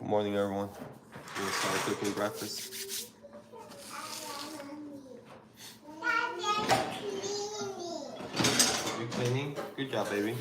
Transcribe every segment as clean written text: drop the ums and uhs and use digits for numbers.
Morning, everyone. We'll start cooking breakfast. You cleaning? Good job, baby.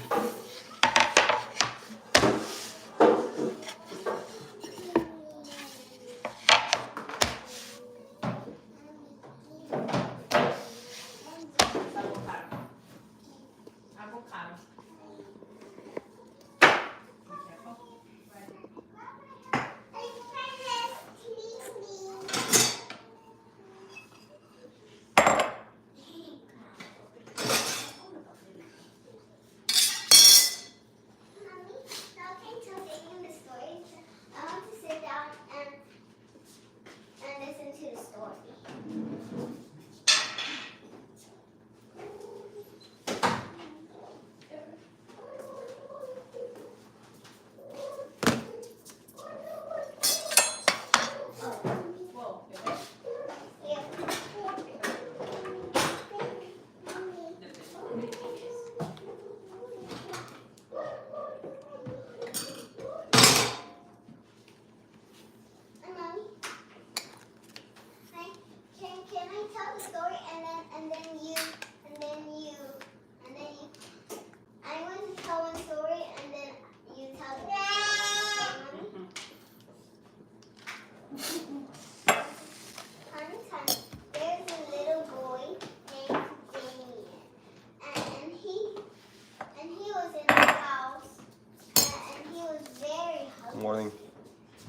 Morning.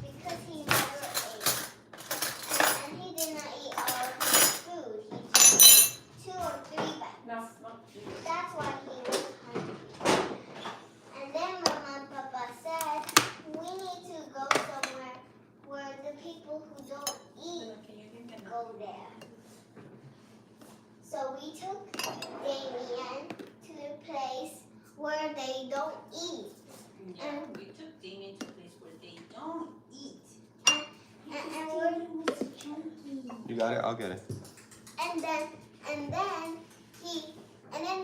Because he never ate. And he did not eat all of his food. He took 2 or 3 bites. No, that's why he was hungry. And then Mama and Papa said, we need to go somewhere where the people who don't eat go there. So we took Damien to the place where they don't eat. Yeah, we took Damien to a place where they don't eat. And You got it? I'll get it. And then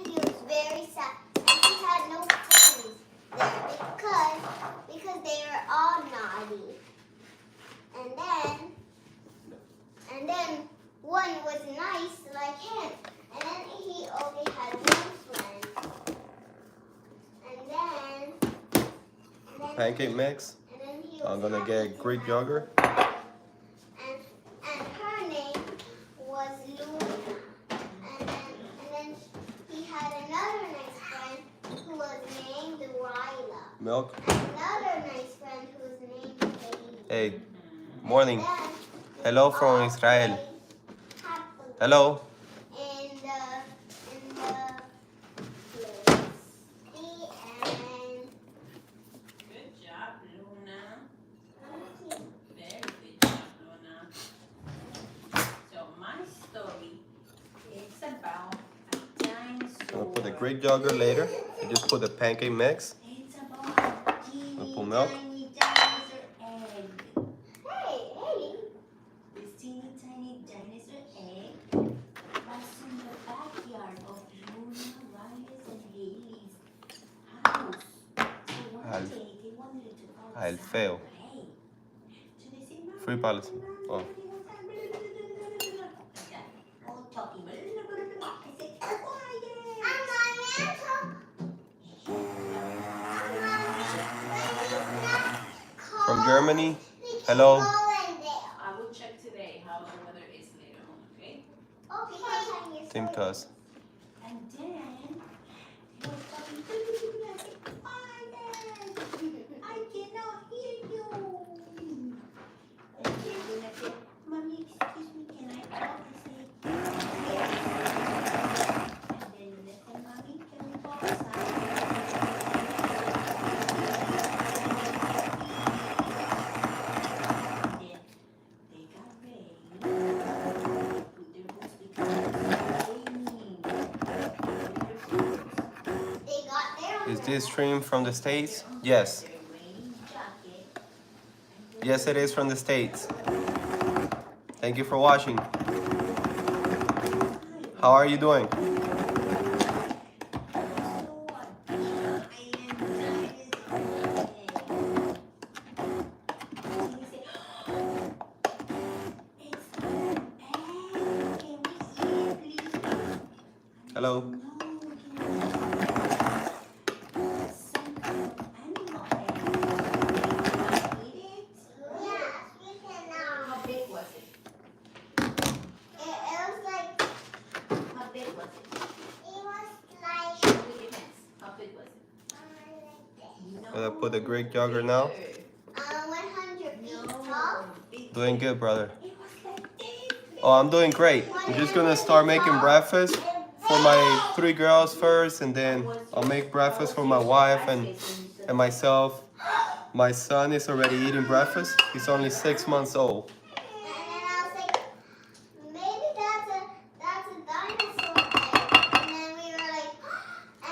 he was very sad. And he had no friends there because they were all naughty. And then one was nice like him. And then he only had one friend. And then Pancake mix. I'm gonna get Greek yogurt. And her name was Luna. And then he had another nice friend who was named Ryla. Milk. And another nice friend who was named Katie. Hey. Morning. And then Hello from Israel. happily Hello. in the place. The end. Good job, Luna. Very good job, Luna. So my story is about a dinosaur. I'm gonna put the Greek yogurt later. I just put the pancake mix. It's about a teeny Put milk. tiny dinosaur egg. Hey. This teeny tiny dinosaur egg was in the backyard of Luna, Riley's, and Haley's house. So one Al- day they wanted to go Al outside feo. to play. So they say, "Mom, Free policy. Oh. like that, all talking. I said, quiet. From Germany. Hello. I will check today how the weather is later on, okay? Okay. Same to us. And then he was talking, I said, quiet. I cannot hear you. And then I said, Mommy, excuse me, can I talk? He said, yes. And then I said, Mommy, can we go outside? They got ready. Put their boots because it was raining. They got their Is this stream from the States? Yes. Their rain jacket. Yes, it is from the States. Thank you for watching. How are you doing? Hello. No, some animal egg. Eat it? Yes, we can now. How big was it? It was like, How big was it? it was like, Show me your hands. How big was it? like Gonna put the Greek yogurt now. 100 feet No. tall. Big. Doing good, brother. It was like this. Oh, I'm doing great. I'm just gonna start making breakfast for my 3 girls first, and then I'll make breakfast for my wife and myself. My son is already eating breakfast. He's only 6 months old. And then I was like, maybe that's a dinosaur egg. And then we were like,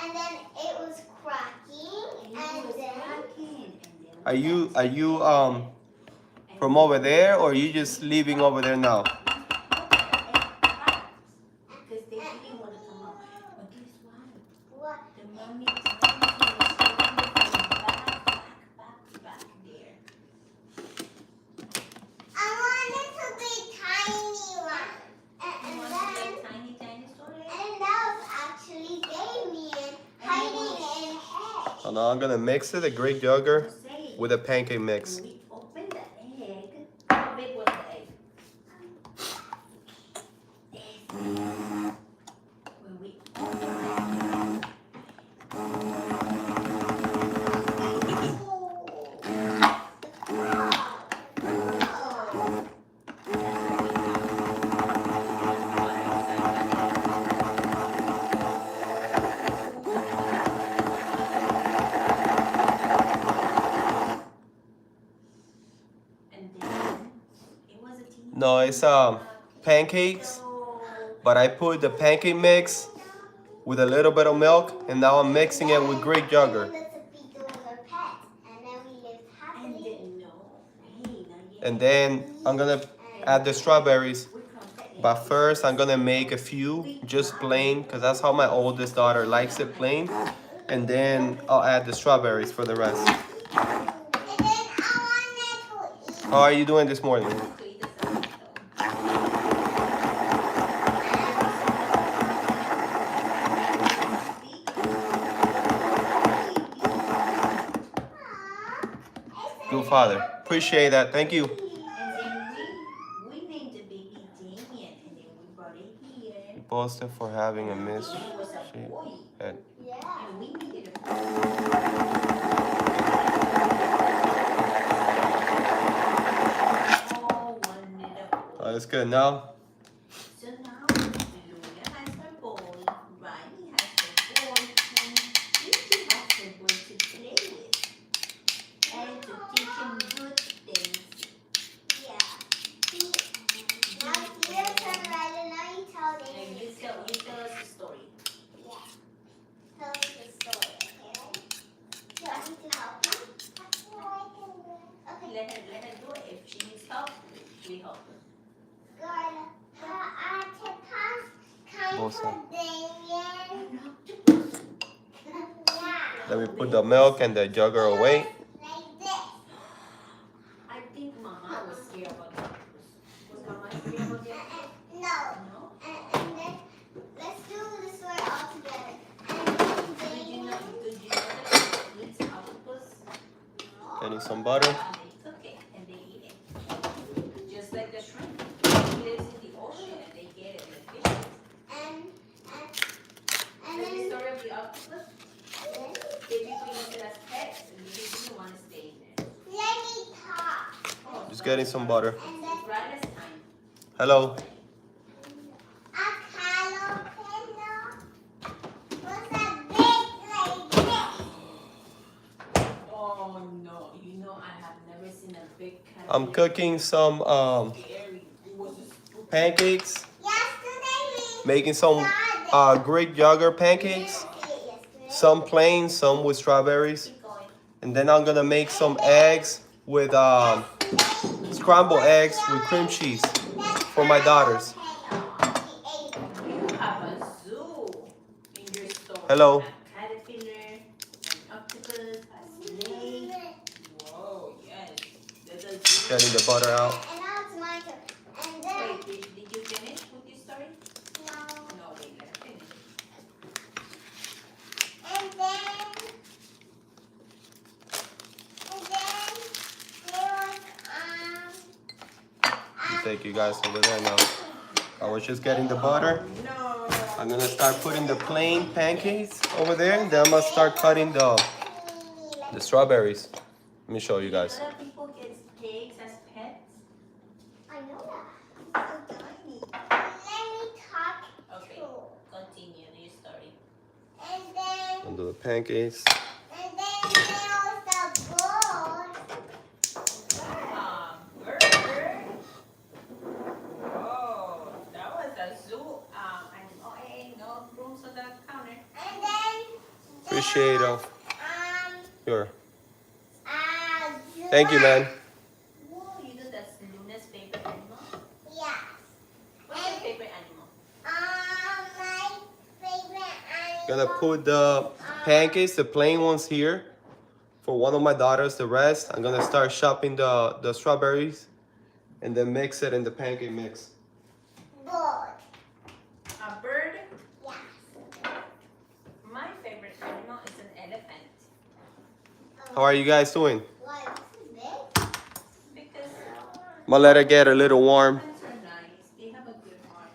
and then it was cracking. And then Are you from over there, or are you just leaving over there now? Because they didn't want to come out. But guess what? what? The mommy dinosaur was taking it from back there. I wanted to be tiny one. You And want then, to be a tiny dinosaur egg? and that was actually Damien hiding in egg. So now I'm gonna mix it, the Greek yogurt, Say, with a pancake mix. when we opened the egg, how big was the egg? When we opened it, and then it was a teeny No, it's pancakes, but I put the pancake mix with a little bit of milk, and now I'm mixing it with Greek yogurt. And then was our pet. And then we lived and happily. then no. Hey, now you And then I'm gonna add the strawberries. we crossed the egg. But first, I'm gonna make a few just plain, because that's how my oldest daughter likes it, plain. And then I'll add the strawberries for the rest. And then I wanted to eat. How are you doing this morning? To eat the salad, Good father. Appreciate that. Thank you. and then we named the baby Damien, and then we brought it here. Boston for having a miss. It was a boy, Head. Yeah. and we needed a boy. Oh, one little boy. That's good. Now, So now, Julia has her boy, Riley has her boy, and Gigi has her boy to play with. And to teach him good things. Yeah. Now it's your turn, Riley. Now you tell And Damien. you tell us a story. Yeah. Tell us the story, okay? Do you want me to help you? Okay. Let her do it. If she needs help, we help her. Good. I can pass kind Bosa. of Damien. An octopus. Yeah. let me put the milk and the yogurt away. Like this. I think Mama was scared about the octopus. Was Mama scared about the octopus? No. No? And then let's do the story all together. And then Did you know Damien. that it eats octopus? Getting some butter. And they cook it and they eat it. Just like the shrimp. It lives in the ocean and they get it in the fish. And And the then. story of the octopus, they became it as pets and they didn't want to stay in there. Let me talk. Oh, Just getting some butter. And then It's Riley's time. Hello. a jalapeno was a big like this. Oh no, you know I have never seen a big cat. I'm cooking some Scary. It was a spooky. Yesterday pancakes. we Making some Greek yogurt pancakes. Some plain, some with strawberries. Keep going. And then I'm gonna make some eggs with scrambled eggs with cream cheese for my daughters. You have a zoo in your store. Hello. A caterpillar, an octopus, a snake. Whoa, yes. There's a zoo. Getting the butter out. And now it's my turn. And then Wait, did you finish with your story? no. No, wait, let her finish. take you guys over there now. I was just getting the butter. No. I'm gonna start putting the plain pancakes over there. Then I'm gonna start cutting the strawberries. Let me show you guys. Other people get cakes as pets. I know that. So tiny. Let me talk Okay, too. continue your story. And then, I'll do the pancakes. and then there's the board. Bird. Oh, that was a zoo animal. Hey, no brooms on the counter. And then Appreciate there's, of your. zoo. Thank you, man. Whoa, you know that's Luna's favorite animal? Yes. What's your favorite animal? My favorite animal. Gonna put the pancakes, the plain ones here for one of my daughters. The rest, I'm gonna start chopping the strawberries and then mix it in the pancake mix. Board. A bird? Yes. My favorite animal is an elephant. How are you guys doing? Why? This is big. Because I'm gonna let it get a little warm. elephants are nice. They have a good heart.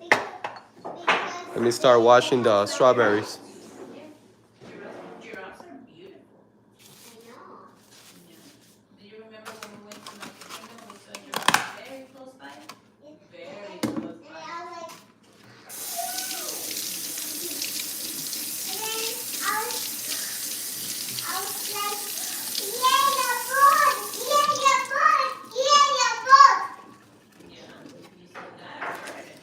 And because Let me start washing the strawberries. Yeah. Giraffes are beautiful. no. Yeah. Do you remember when we went to Mexico? We saw giraffes very close by? Very close And by. I was like, yay, the board! Yay, the board! Yay, the board! Yeah, you saw that bird.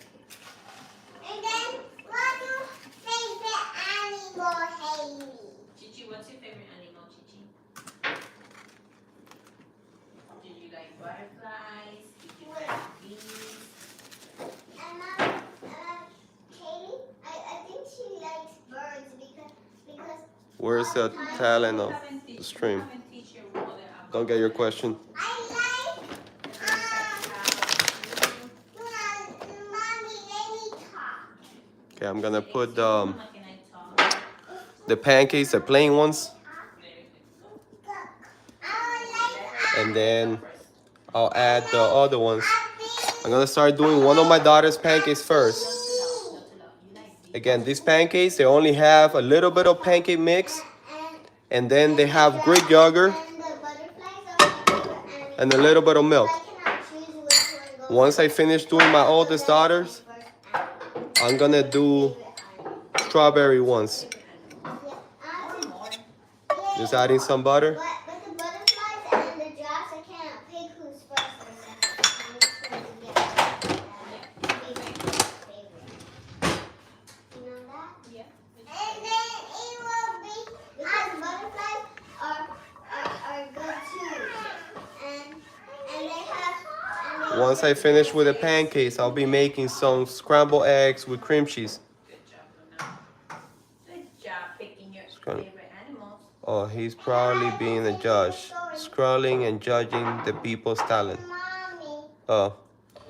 And then, what's your favorite animal, Haley? Chichi, what's your favorite animal, Chichi? Do you like butterflies? Do you like bees? And Haley, I think she likes birds because Where's the talent of the stream? Don't get your question. I like, mommy, let me talk. Okay, I'm gonna put the pancakes, the plain ones, and then I'll add the other ones. I'm gonna start doing one of my daughter's pancakes first. Again, these pancakes, they only have a little bit of pancake mix, and then they have Greek yogurt and a little bit of milk. Once I finish doing my oldest daughter's, I'm gonna do strawberry ones. Just adding some butter. But the butterflies and the giraffes, I can't pick who's first or second. I'm just going to get favorite. You know that? Yeah. And then it will be because butterflies are good too. And they have. And they Once I finish with the pancakes, I'll be making some scrambled eggs with cream cheese. Good job, Luna. Good job picking your Good. favorite animals. Oh, he's probably being a judge, scrolling and judging the people's talent. Mommy, Oh,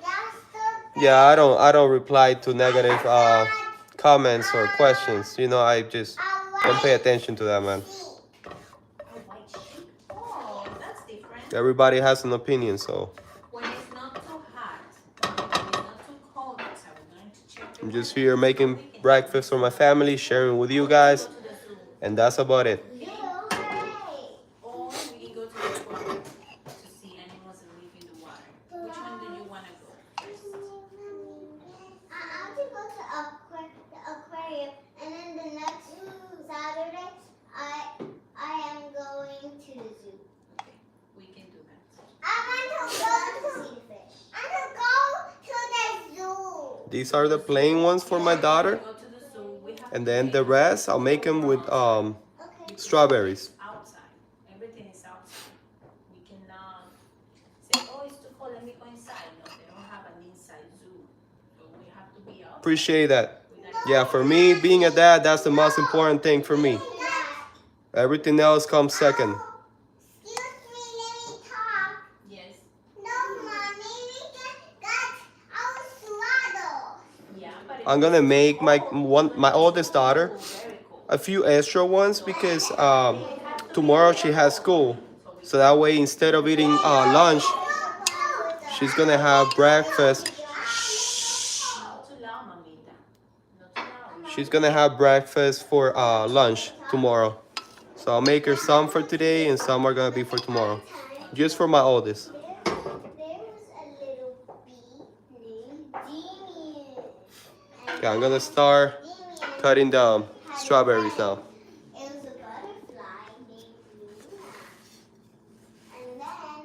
that's the yeah, I don't reply to negative comments or questions. You know, I just don't pay attention to that, man. A white sheep. Oh, that's different. Everybody has an opinion, so When it's not too hot, when it's not too cold, that's how we're going to check the I'm just weather. here making breakfast for my family, sharing with you guys, Go to the zoo. and that's about it. You, hooray! Or we can go to the aquarium to see animals and live in the water. Which one do you want to go first? I want to go to the aquarium, and then the next Saturday, I am going to the zoo. Okay, we can do that. I want to go to see the fish. I want to go to the zoo. These are the plain ones for my daughter, Go to the zoo. We have and to then make the rest I'll make them with Okay. strawberries. outside. Everything is outside. We cannot say, oh, it's too cold, let me go inside. No, they don't have an inside zoo. So we have to be outside. Appreciate that. We gotta Yeah, for me, being a dad, that's the most important thing for me. Dad, Everything else comes second. excuse me, let me talk. Yes. No, Mommy, we got our swaddle. Yeah, but I'm gonna make my oldest daughter very cold. a few extra ones because tomorrow she has school. So that way, instead of eating lunch, she's gonna have breakfast. Not too loud, mamita. Not too loud. She's gonna have breakfast for lunch tomorrow. So I'll make her some for today and some are gonna be for tomorrow. Just for my oldest. There was a little bee named Damien. Okay, I'm gonna start Damien cutting the had a strawberries friend. now. It was a butterfly named Luna. And then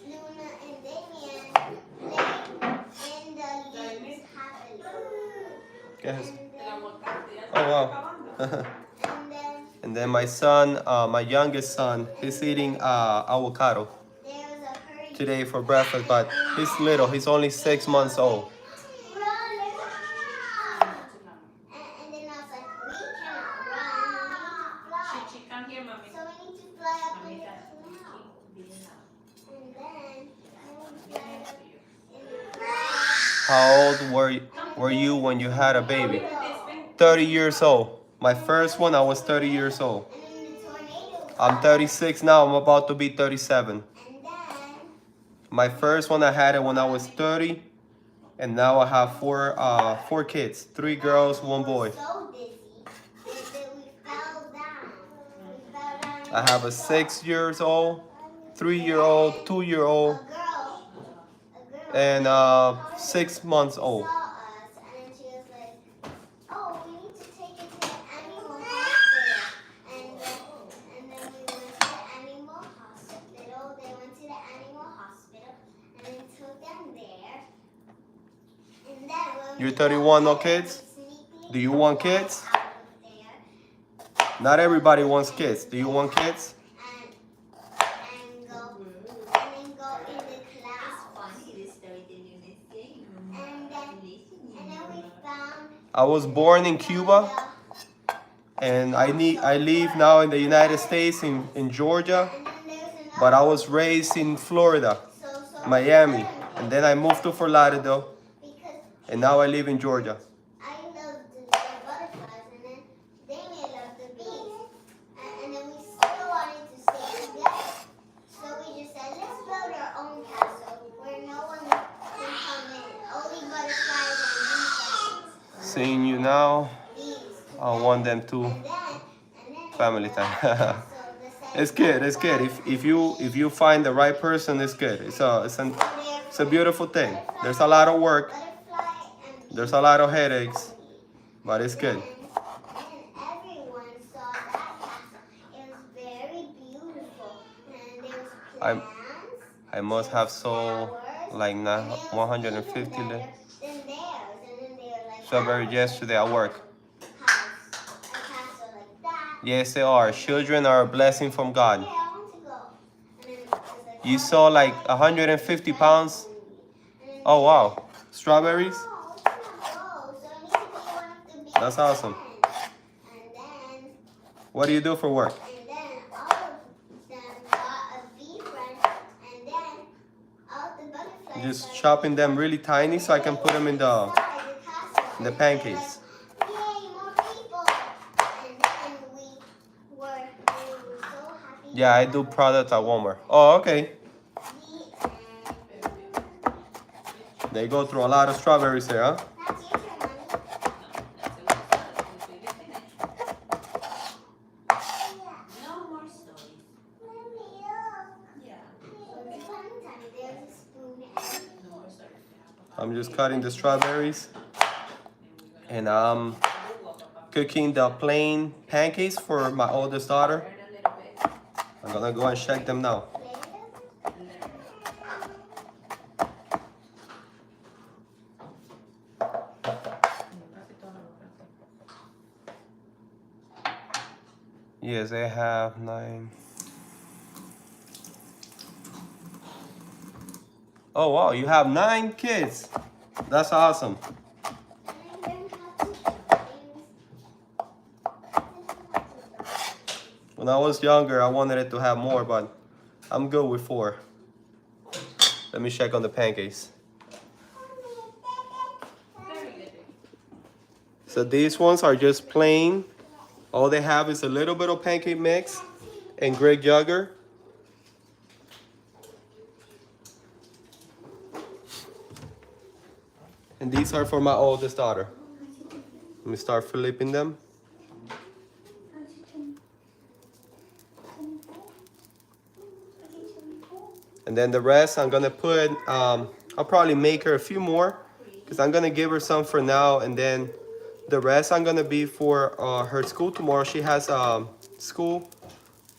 Luna and Damien played in the leaves happily. Yes. And Oh wow. then And then my son, my youngest son, he's eating avocado there was a hurricane. today for breakfast, but he's little. He's only 6 months old. Run, there's a hurricane. And then I was like, we cannot run. We need to She can't hear, mommy. fly. So we need to fly up in the Mamita, cloud. keep being loud. And then we fly up in the cloud. How old were you when you had a baby? 30 years old. My first one, I was 30 years old. And then the tornado. I'm 36 now. I'm about to be 37. And then My first one, I had it when I was 30, and now I have four kids, 3 girls, 1 boy. so dizzy that we fell down. We fell down. I have a 6 years old, 3-year-old, 2-year-old, A girl and 6 months old. saw us and then she was like, oh, we need to take it to the animal hospital. And then we went to the animal hospital. They went to the animal hospital and then took them there. And then when You're we 31, no got there, kids? we sneakily Do you want kids? out of there Not everybody wants kids. Do you want kids? and go in the class. And then we found I was born in Cuba, and I live now in the United States in Georgia, and then there's another but I was raised in Florida, so Miami, and then I moved to Fort Lauderdale, because and now I live in Georgia. I loved the butterflies and then Damien loved the bees. And then we still wanted to stay together. So we just said, let's build our own castle where no one can come in. Only butterflies and Seeing you now, bees. I want them to And then family time. so the It's good. It's good. If you find the right person, it's good. It's a beautiful thing. There's a lot of work. butterfly and There's a lot of headaches, but it's good. And everyone saw that castle. It was very beautiful. And there was I'm- plants. I must have sold like And it was 150 even better than theirs. And then they were like, strawberries yesterday at work. a castle like that. Yes, they are. Children are a blessing from God. Yeah, I want to go. And then it was like, You saw like 150 pounds. and then Oh wow, strawberries. oh, let's not go. So I need to be one of the big That's awesome. friends. And then What do you do for work? And then all of them got a bee friend, and then all the butterflies. Just started chopping them really tiny so I can put them in the inside the castle. in the pancakes. Yay, more people! And then we were so happy. Yeah, I do products at Walmart. Oh, okay. They go through a lot of strawberries there, huh? That's your turn, honey. No more stories. Mommy, Yeah. look. It's fun time. There's a spoon and No more stories. I'm just cutting the strawberries, and I'm cooking the plain pancakes for my oldest daughter. Learn a little bit. I'm gonna go and check them now. Yes, they have 9. Oh wow, you have 9 kids. That's awesome. When I was younger, I wanted it to have more, but I'm good with 4. Let me check on the pancakes. Very good. So these ones are just plain. All they have is a little bit of pancake mix and Greek yogurt. And these are for my oldest daughter. Let me start flipping them. And then the rest I'm gonna put, I'll probably make her a few more because I'm gonna give her some for now, and then the rest I'm gonna be for her school tomorrow. She has school,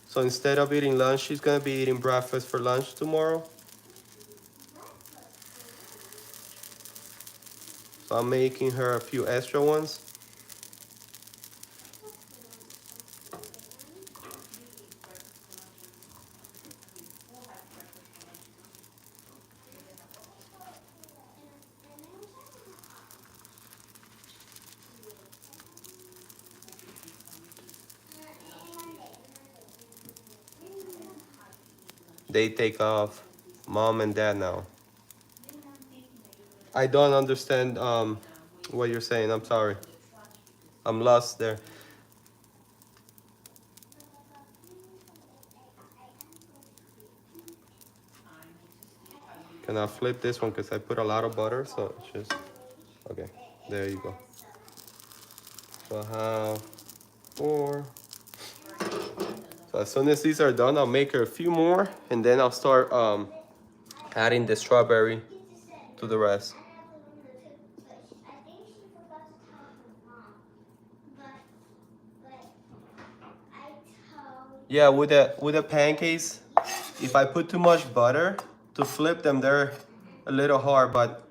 so instead of eating lunch, she's gonna be eating breakfast for lunch tomorrow. So I'm making her a few extra ones. They take off, mom and dad now. I don't understand what you're saying. I'm sorry. I'm lost there. Can I flip this one because I put a lot of butter, so it's just okay. There you go. So I have 4. So as soon as these are done, I'll make her a few more, and then I'll start adding the strawberry to the rest. Yeah, with the pancakes, if I put too much butter to flip them, they're a little hard, but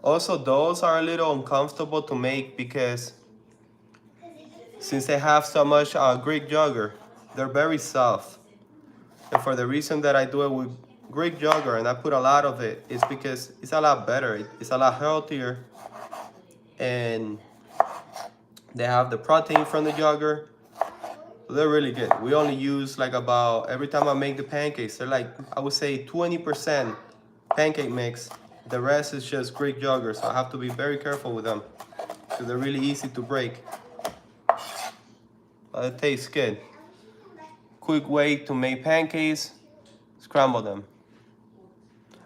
also those are a little uncomfortable to make because since they have so much Greek yogurt, they're very soft. And for the reason that I do it with Greek yogurt and I put a lot of it, is because it's a lot better. It's a lot healthier, and they have the protein from the yogurt. They're really good. We only use like about, every time I make the pancakes, they're like, I would say 20% pancake mix. The rest is just Greek yogurt, so I have to be very careful with them because they're really easy to break. But it tastes good. Quick way to make pancakes, scramble them.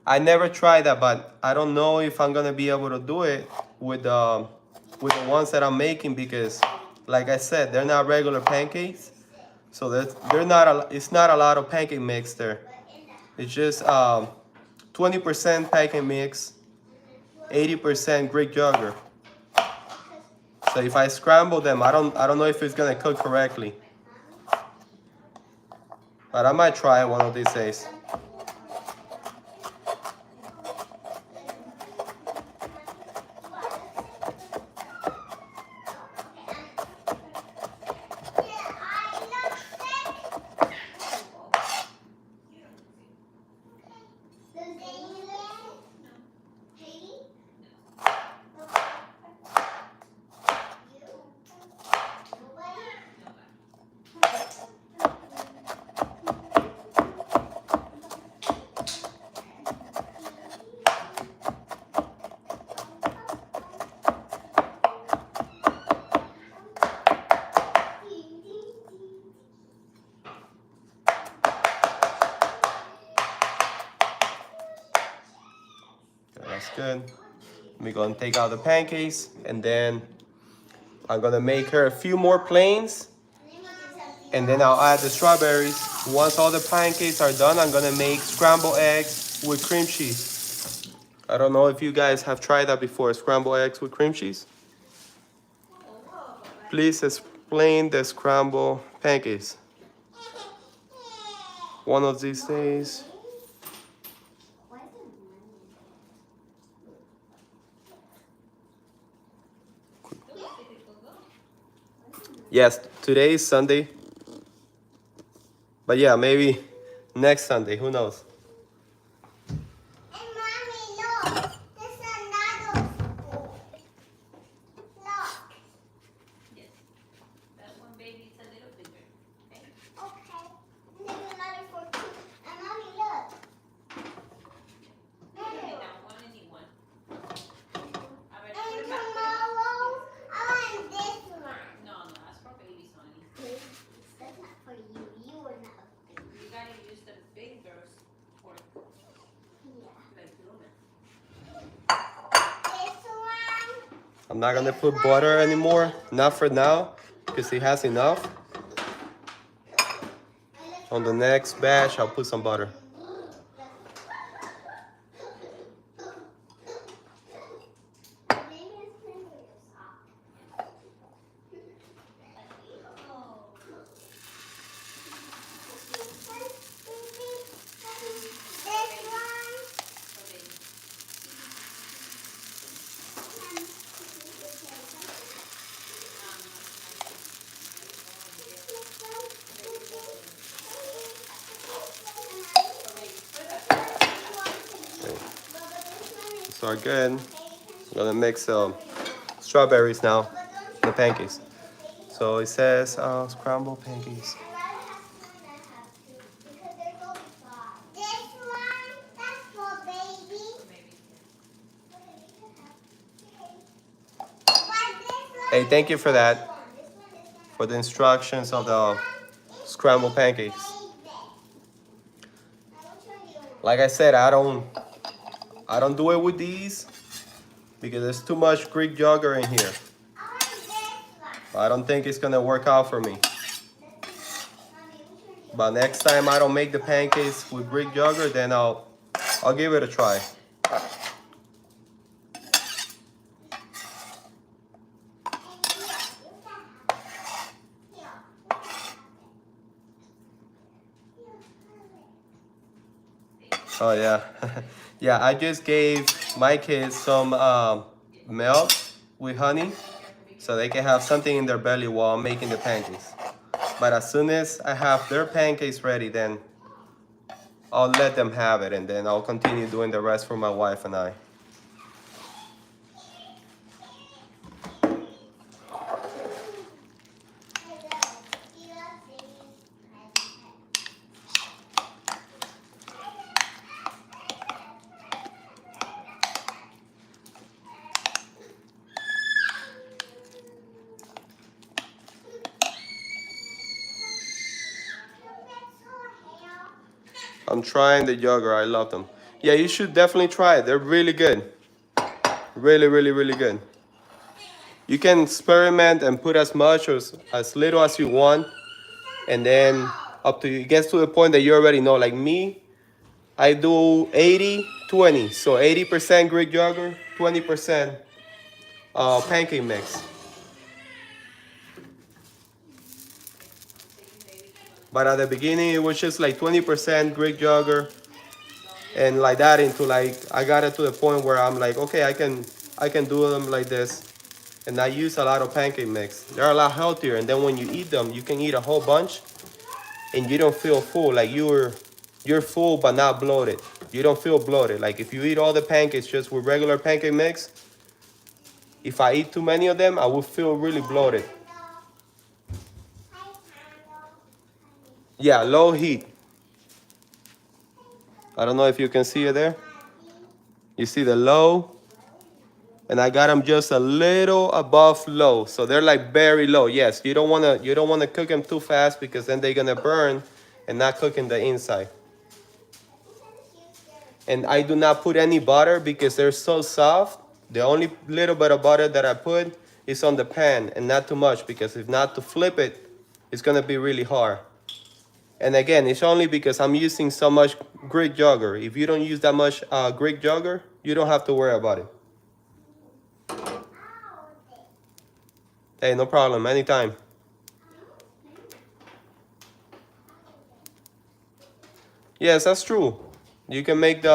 I never tried that, but I don't know if I'm gonna be able to do it with the ones that I'm making because, like I said, they're not regular pancakes, so it's not a lot of pancake mix there. It's just 20% pancake mix, 80% Greek yogurt. So if I scramble them, I don't know if it's gonna cook correctly, but I might try it one of these days. That's good. We're gonna take out the pancakes, and then I'm gonna make her a few more plains, and then I'll add the strawberries. Once all the pancakes are done, I'm gonna make scrambled eggs with cream cheese. I don't know if you guys have tried that before, scrambled eggs with cream cheese. Please explain the scrambled pancakes. One of these days. Yes, today is Sunday. But yeah, maybe next Sunday, who knows? Hey, Mommy, look. There's another spoon. Look. Yes. That one, baby, is a little bigger. Okay? Okay. And there's another for two. And Mommy, look. Okay, now one and you one. A ver, And put it back, put it back. tomorrow, I want this one. No, that's for babies only. That's not for you. You are not a I'm not gonna put butter anymore, not for now, because it has enough. On the next batch, I'll put some butter. So again, I'm gonna mix strawberries now, the pancakes. So it says scrambled pancakes. Hey, thank you for that, for the instructions of the scrambled pancakes. Like I said, I don't do it with these because there's too much Greek yogurt in here. I don't think it's gonna work out for me. But next time I don't make the pancakes with Greek yogurt, then I'll give it a try. Oh yeah, yeah. I just gave my kids some milk with honey, so they can have something in their belly while I'm making the pancakes. But as soon as I have their pancakes ready, then I'll let them have it, and then I'll continue doing the rest for my wife and I. I'm trying the yogurt. I love them. Yeah, you should definitely try it. They're really good. Really, really, really good. You can experiment and put as much or as little as you want. And then up to you. It gets to the point that you already know. Like me, I do 80-20. So 80% Greek yogurt, 20% pancake mix. But at the beginning, it was just like 20% Greek yogurt, and like that into like I got it to the point where I'm like, okay, I can do them like this, and I use a lot of pancake mix. They're a lot healthier, and then when you eat them, you can eat a whole bunch, and you don't feel full. Like you're full but not bloated. You don't feel bloated. Like if you eat all the pancakes just with regular pancake mix, if I eat too many of them, I will feel really bloated. Yeah, low heat. I don't know if you can see it there. You see the low, and I got them just a little above low, so they're like very low. Yes, you don't wanna cook them too fast because then they're gonna burn and not cook in the inside. And I do not put any butter because they're so soft. The only little bit of butter that I put is on the pan, and not too much, because if not, to flip it, it's gonna be really hard. And again, it's only because I'm using so much Greek yogurt. If you don't use that much Greek yogurt, you don't have to worry about it. Hey, no problem, anytime. Yes, that's true. You can make the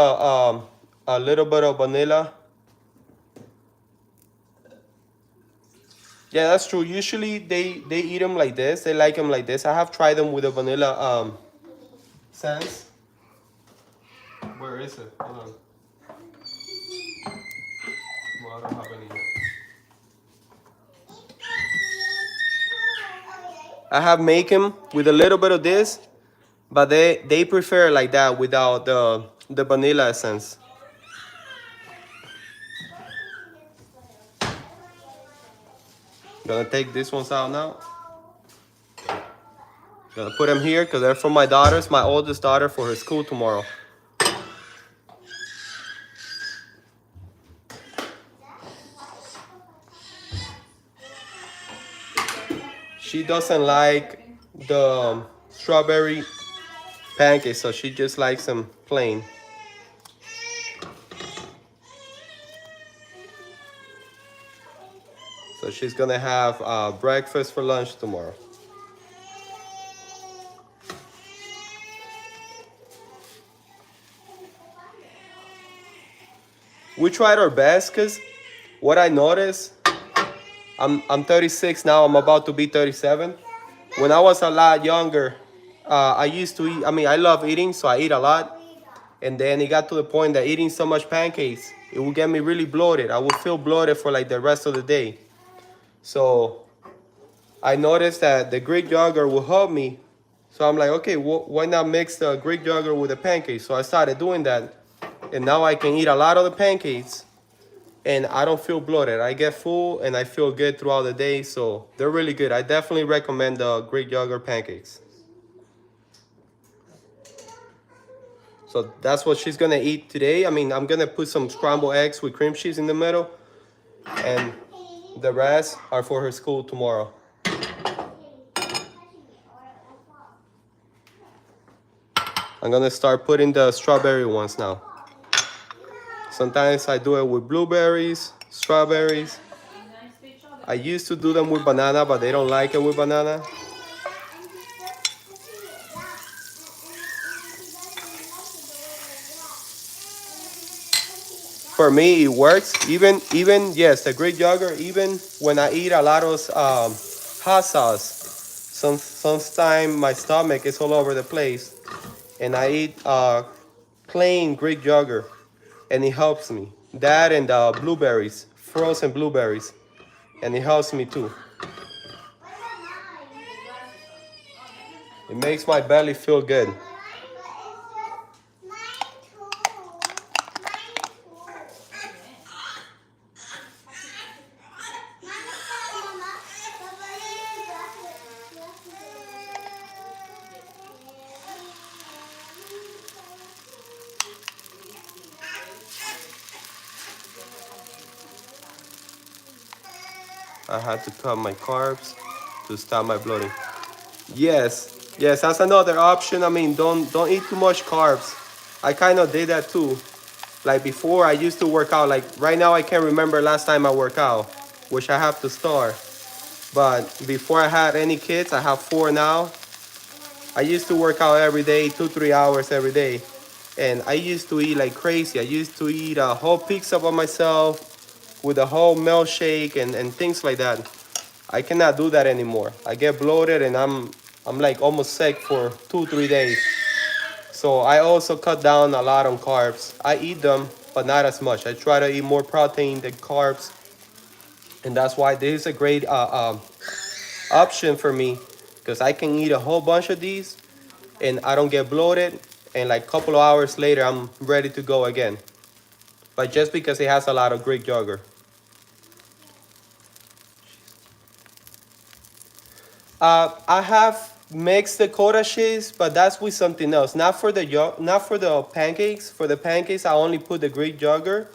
a little bit of vanilla. Yeah, that's true. Usually they eat them like this. They like them like this. I have tried them with a vanilla sense. Where is it? Hold on. Well, I don't have any here. I have make them with a little bit of this, but they prefer like that without the vanilla essence. Gonna take these ones out now. Gonna put them here because they're for my daughters, my oldest daughter, for her school tomorrow. she doesn't like the strawberry pancakes, so she just likes them plain. So she's gonna have breakfast for lunch tomorrow. We tried our best, because what I noticed, I'm 36 now, I'm about to be 37. When I was a lot younger, I used to eat, I mean, I love eating, so I eat a lot. And then it got to the point that eating so much pancakes, it would get me really bloated. I would feel bloated for like the rest of the day. So I noticed that the Greek yogurt will help me. So I'm like, okay, why not mix the Greek yogurt with the pancakes? So I started doing that. And now I can eat a lot of the pancakes and I don't feel bloated. I get full and I feel good throughout the day. So they're really good. I definitely recommend the Greek yogurt pancakes. So that's what she's gonna eat today. I mean, I'm gonna put some scrambled eggs with cream cheese in the middle, and the rest are for her school tomorrow. I'm gonna start putting the strawberry ones now. Sometimes I do it with blueberries, strawberries. I used to do them with banana, but they don't like it with banana. For me, it works. Even yes, the Greek yogurt. Even when I eat a lot of hot sauce, sometimes my stomach is all over the place, and I eat plain Greek yogurt, and it helps me. That and blueberries, frozen blueberries, and it helps me too. It makes my belly feel good. I had to cut my carbs to stop my bloating. Yes, that's another option. I mean, don't eat too much carbs. I kind of did that too. Like before, I used to work out. Like right now, I can't remember last time I worked out, which I have to start. But before I had any kids, I have 4 now. I used to work out every day, 2-3 hours every day. And I used to eat like crazy. I used to eat a whole pizza by myself with a whole milkshake and things like that. I cannot do that anymore. I get bloated and I'm like almost sick for 2-3 days. So I also cut down a lot on carbs. I eat them, but not as much. I try to eat more protein than carbs. And that's why this is a great option for me, because I can eat a whole bunch of these and I don't get bloated. And like a couple of hours later, I'm ready to go again. But just because it has a lot of Greek yogurt. I have mixed the Dakota cheese, but that's with something else. Not for the pancakes. For the pancakes, I only put the Greek yogurt,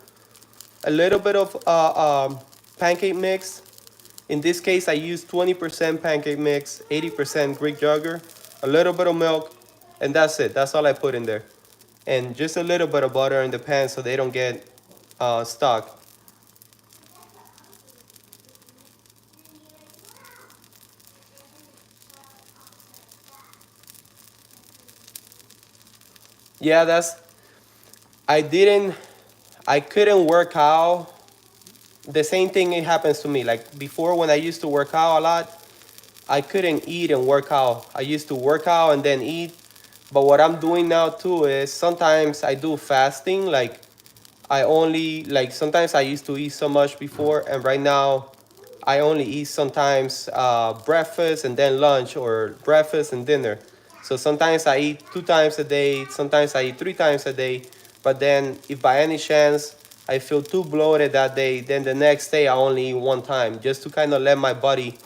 a little bit of pancake mix. In this case, I use 20% pancake mix, 80% Greek yogurt, a little bit of milk, and that's it. That's all I put in there, and just a little bit of butter in the pan so they don't get stuck. Yeah, I couldn't work out. The same thing it happens to me. Like before, when I used to work out a lot, I couldn't eat and work out. I used to work out and then eat. But what I'm doing now too is sometimes I do fasting. Like sometimes I used to eat so much before, and right now I only eat sometimes breakfast and then lunch, or breakfast and dinner. So sometimes I eat 2 times a day, sometimes I eat 3 times a day. But then if by any chance I feel too bloated that day, then the next day I only eat 1 time, just to kind of let my body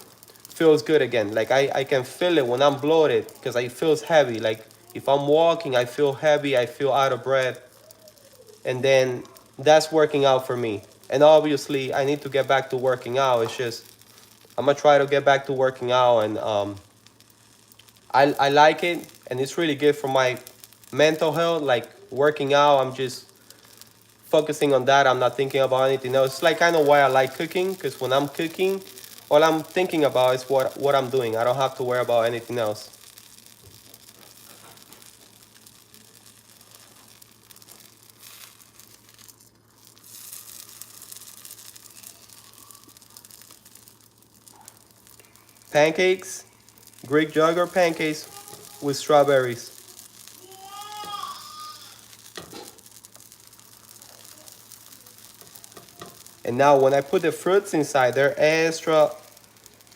feels good again. Like I can feel it when I'm bloated, because it feels heavy. Like if I'm walking, I feel heavy, I feel out of breath. And then that's working out for me. And obviously I need to get back to working out. It's just I'm gonna try to get back to working out, and I like it, and it's really good for my mental health. Like working out, I'm just focusing on that. I'm not thinking about anything else. It's like kind of why I like cooking, because when I'm cooking, all I'm thinking about is what I'm doing. I don't have to worry about anything else. Pancakes, Greek yogurt pancakes with strawberries. And now when I put the fruits inside, they're extra,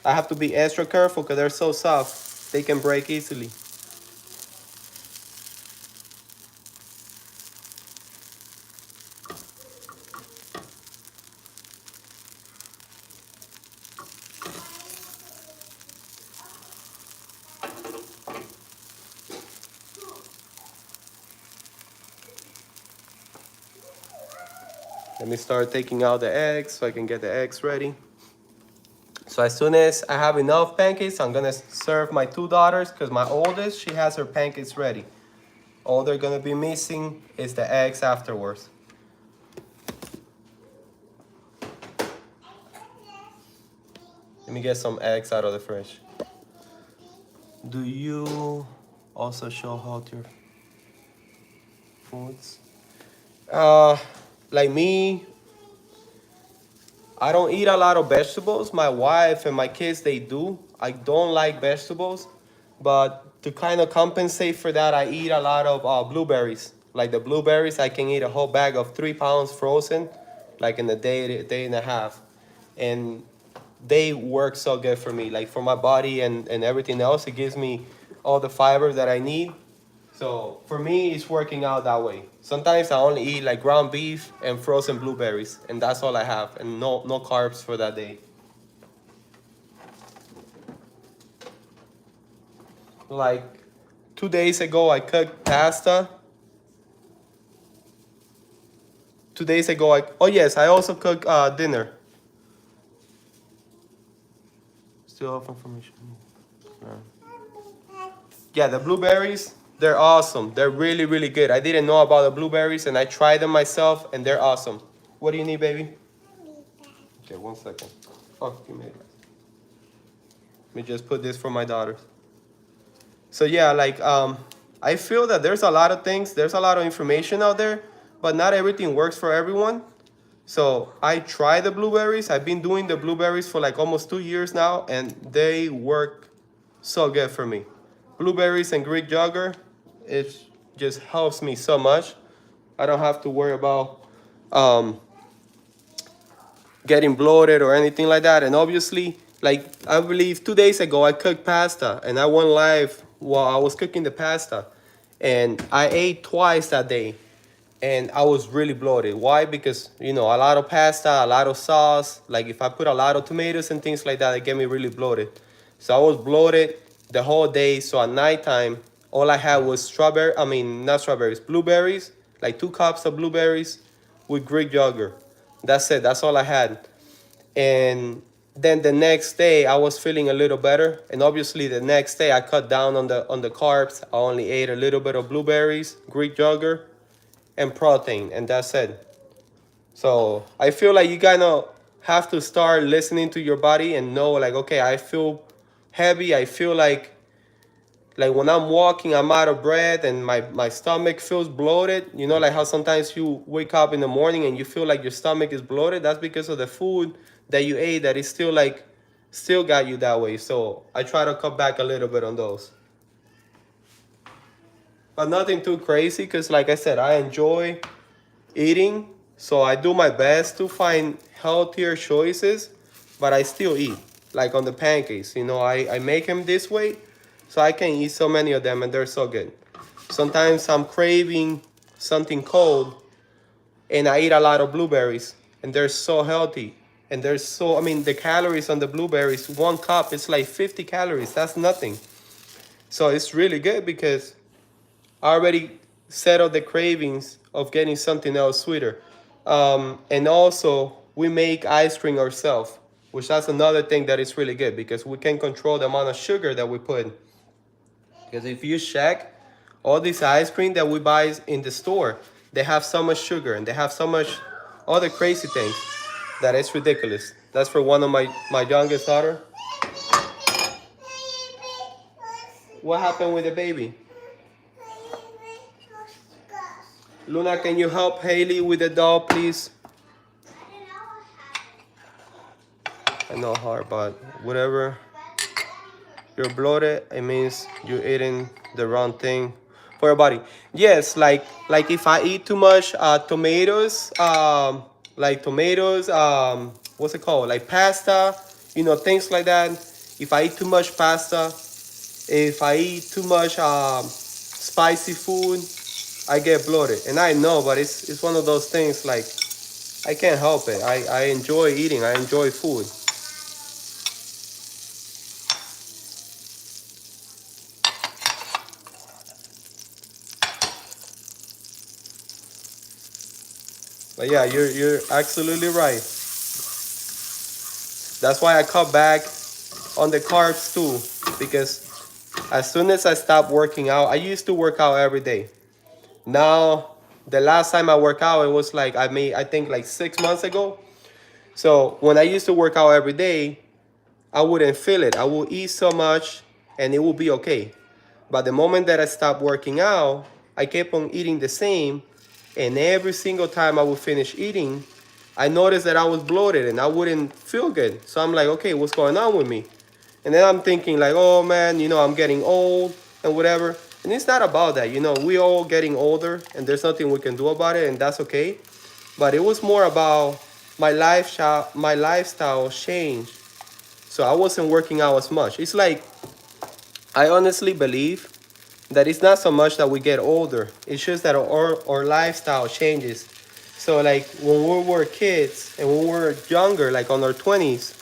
I have to be extra careful because they're so soft. They can break easily. Let me start taking out the eggs so I can get the eggs ready. So as soon as I have enough pancakes, I'm gonna serve my two daughters because my oldest, she has her pancakes ready. All they're gonna be missing is the eggs afterwards. Let me get some eggs out of the fridge. Do you also show healthier foods? Like me, I don't eat a lot of vegetables. My wife and my kids, they do. I don't like vegetables, but to kind of compensate for that, I eat a lot of blueberries. Like the blueberries, I can eat a whole bag of 3 pounds frozen, like in a day and a half. And they work so good for me, like for my body and everything else. It gives me all the fiber that I need. So for me, it's working out that way. Sometimes I only eat like ground beef and frozen blueberries, and that's all I have, and no carbs for that day. Like 2 days ago, I cooked pasta. 2 days ago, oh yes, I also cooked dinner. Still off information. Yeah, the blueberries, they're awesome. They're really, really good. I didn't know about the blueberries, and I tried them myself, and they're awesome. What do you need, baby? Okay, 1 second. Oh, give me that. Let me just put this for my daughters. So yeah, like I feel that there's a lot of things, there's a lot of information out there, but not everything works for everyone. So I try the blueberries. I've been doing the blueberries for like almost 2 years now, and they work so good for me. Blueberries and Greek yogurt, it just helps me so much. I don't have to worry about um, getting bloated or anything like that. And obviously, like I believe 2 days ago, I cooked pasta, and I went live while I was cooking the pasta, and I ate twice that day, and I was really bloated. Why? Because a lot of pasta, a lot of sauce. Like if I put a lot of tomatoes and things like that, it get me really bloated. So I was bloated the whole day. So at nighttime, all I had was not strawberries, blueberries, like 2 cups of blueberries with Greek yogurt. That's it. That's all I had. And then the next day I was feeling a little better. And obviously the next day I cut down on the carbs. I only ate a little bit of blueberries, Greek yogurt, and protein, and that's it. So I feel like you kind of have to start listening to your body and know, like, okay, I feel heavy. I feel like when I'm walking, I'm out of breath, and my stomach feels bloated. Like how sometimes you wake up in the morning and you feel like your stomach is bloated. That's because of the food that you ate that is still got you that way. So I try to cut back a little bit on those. But nothing too crazy, because like I said, I enjoy eating, so I do my best to find healthier choices, but I still eat. Like on the pancakes, I make them this way, so I can eat so many of them, and they're so good. Sometimes I'm craving something cold, and I eat a lot of blueberries, and they're so healthy. And the calories on the blueberries, 1 cup, it's like 50 calories. That's nothing. So it's really good because I already settled the cravings of getting something else sweeter. And also, we make ice cream ourselves. which that's another thing that is really good because we can control the amount of sugar that we put. Because if you check all this ice cream that we buy in the store, they have so much sugar and they have so much other crazy things that it's ridiculous. That's for one of my youngest daughter. What happened with the baby? Luna, can you help Haley with the doll, please? I know hard, but whatever. You're bloated, it means you're eating the wrong thing for your body. Yes, like if I eat too much tomatoes, what's it called? Like pasta, things like that. If I eat too much pasta, if I eat too much spicy food, I get bloated. And I know, but it's one of those things like I can't help it. I enjoy eating. I enjoy food. But yeah, you're absolutely right. That's why I cut back on the carbs too, because as soon as I stopped working out, I used to work out every day. Now, the last time I worked out, it was like I think like 6 months ago. So when I used to work out every day, I wouldn't feel it. I would eat so much and it would be okay. But the moment that I stopped working out, I kept on eating the same. And every single time I would finish eating, I noticed that I was bloated and I wouldn't feel good. So I'm like, okay, what's going on with me? And then I'm thinking like, oh man, I'm getting old and whatever. And it's not about that. We all getting older and there's nothing we can do about it, and that's okay. But it was more about my lifestyle changed. So I wasn't working out as much. It's like, I honestly believe that it's not so much that we get older. It's just that our lifestyle changes. So like when we were kids and when we were younger, like on our 20s,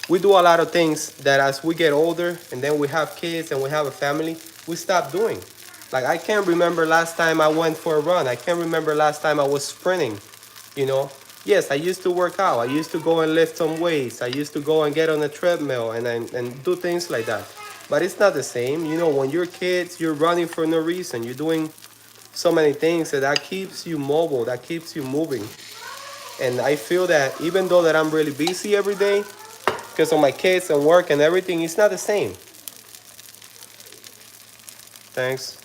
we do a lot of things that as we get older and then we have kids and we have a family, we stop doing. Like I can't remember last time I went for a run. I can't remember last time I was sprinting, you know. Yes, I used to work out. I used to go and lift some weights. I used to go and get on a treadmill and do things like that. But it's not the same. When you're kids, you're running for no reason. You're doing so many things that keeps you mobile, that keeps you moving. And I feel that even though that I'm really busy every day because of my kids and work and everything, it's not the same. Thanks.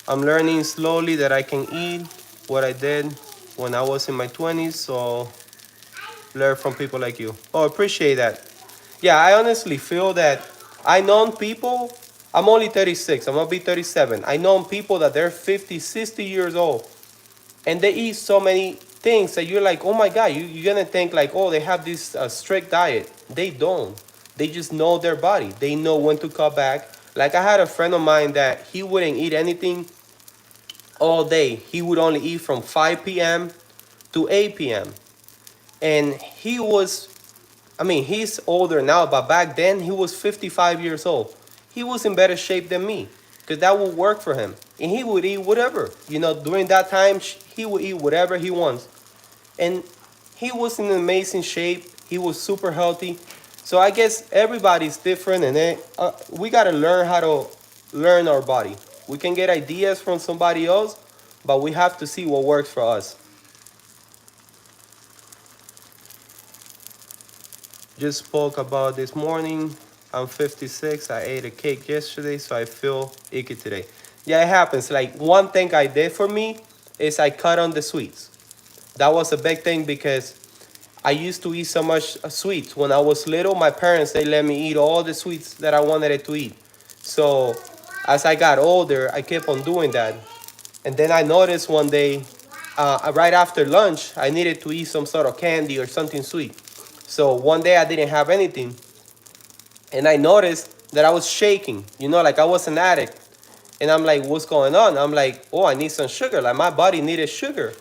I'm learning slowly that I can eat what I did when I was in my 20s, so learn from people like you. Oh, appreciate that. Yeah, I honestly feel that I know people, I'm only 36, I'm gonna be 37. I know people that they're 50, 60 years old, and they eat so many things that you're like, oh my God, you're gonna think like, oh, they have this strict diet. They don't. They just know their body. They know when to cut back. Like I had a friend of mine that he wouldn't eat anything all day. He would only eat from 5 p.m. to 8 p.m. And he's older now, but back then he was 55 years old. He was in better shape than me because that would work for him. And he would eat whatever. During that time, he would eat whatever he wants. And he was in amazing shape. He was super healthy. So I guess everybody's different, and we got to learn how to learn our body. We can get ideas from somebody else, but we have to see what works for us. Just spoke about this morning. I'm 56. I ate a cake yesterday, so I feel icky today. Yeah, it happens. Like one thing I did for me is I cut on the sweets. That was a big thing because I used to eat so much sweets. When I was little, my parents, they let me eat all the sweets that I wanted to eat. So as I got older, I kept on doing that. And then I noticed one day, right after lunch, I needed to eat some sort of candy or something sweet. So one day I didn't have anything. And I noticed that I was shaking, like I was an addict. And I'm like, what's going on? I'm like, oh, I need some sugar. Like my body needed sugar.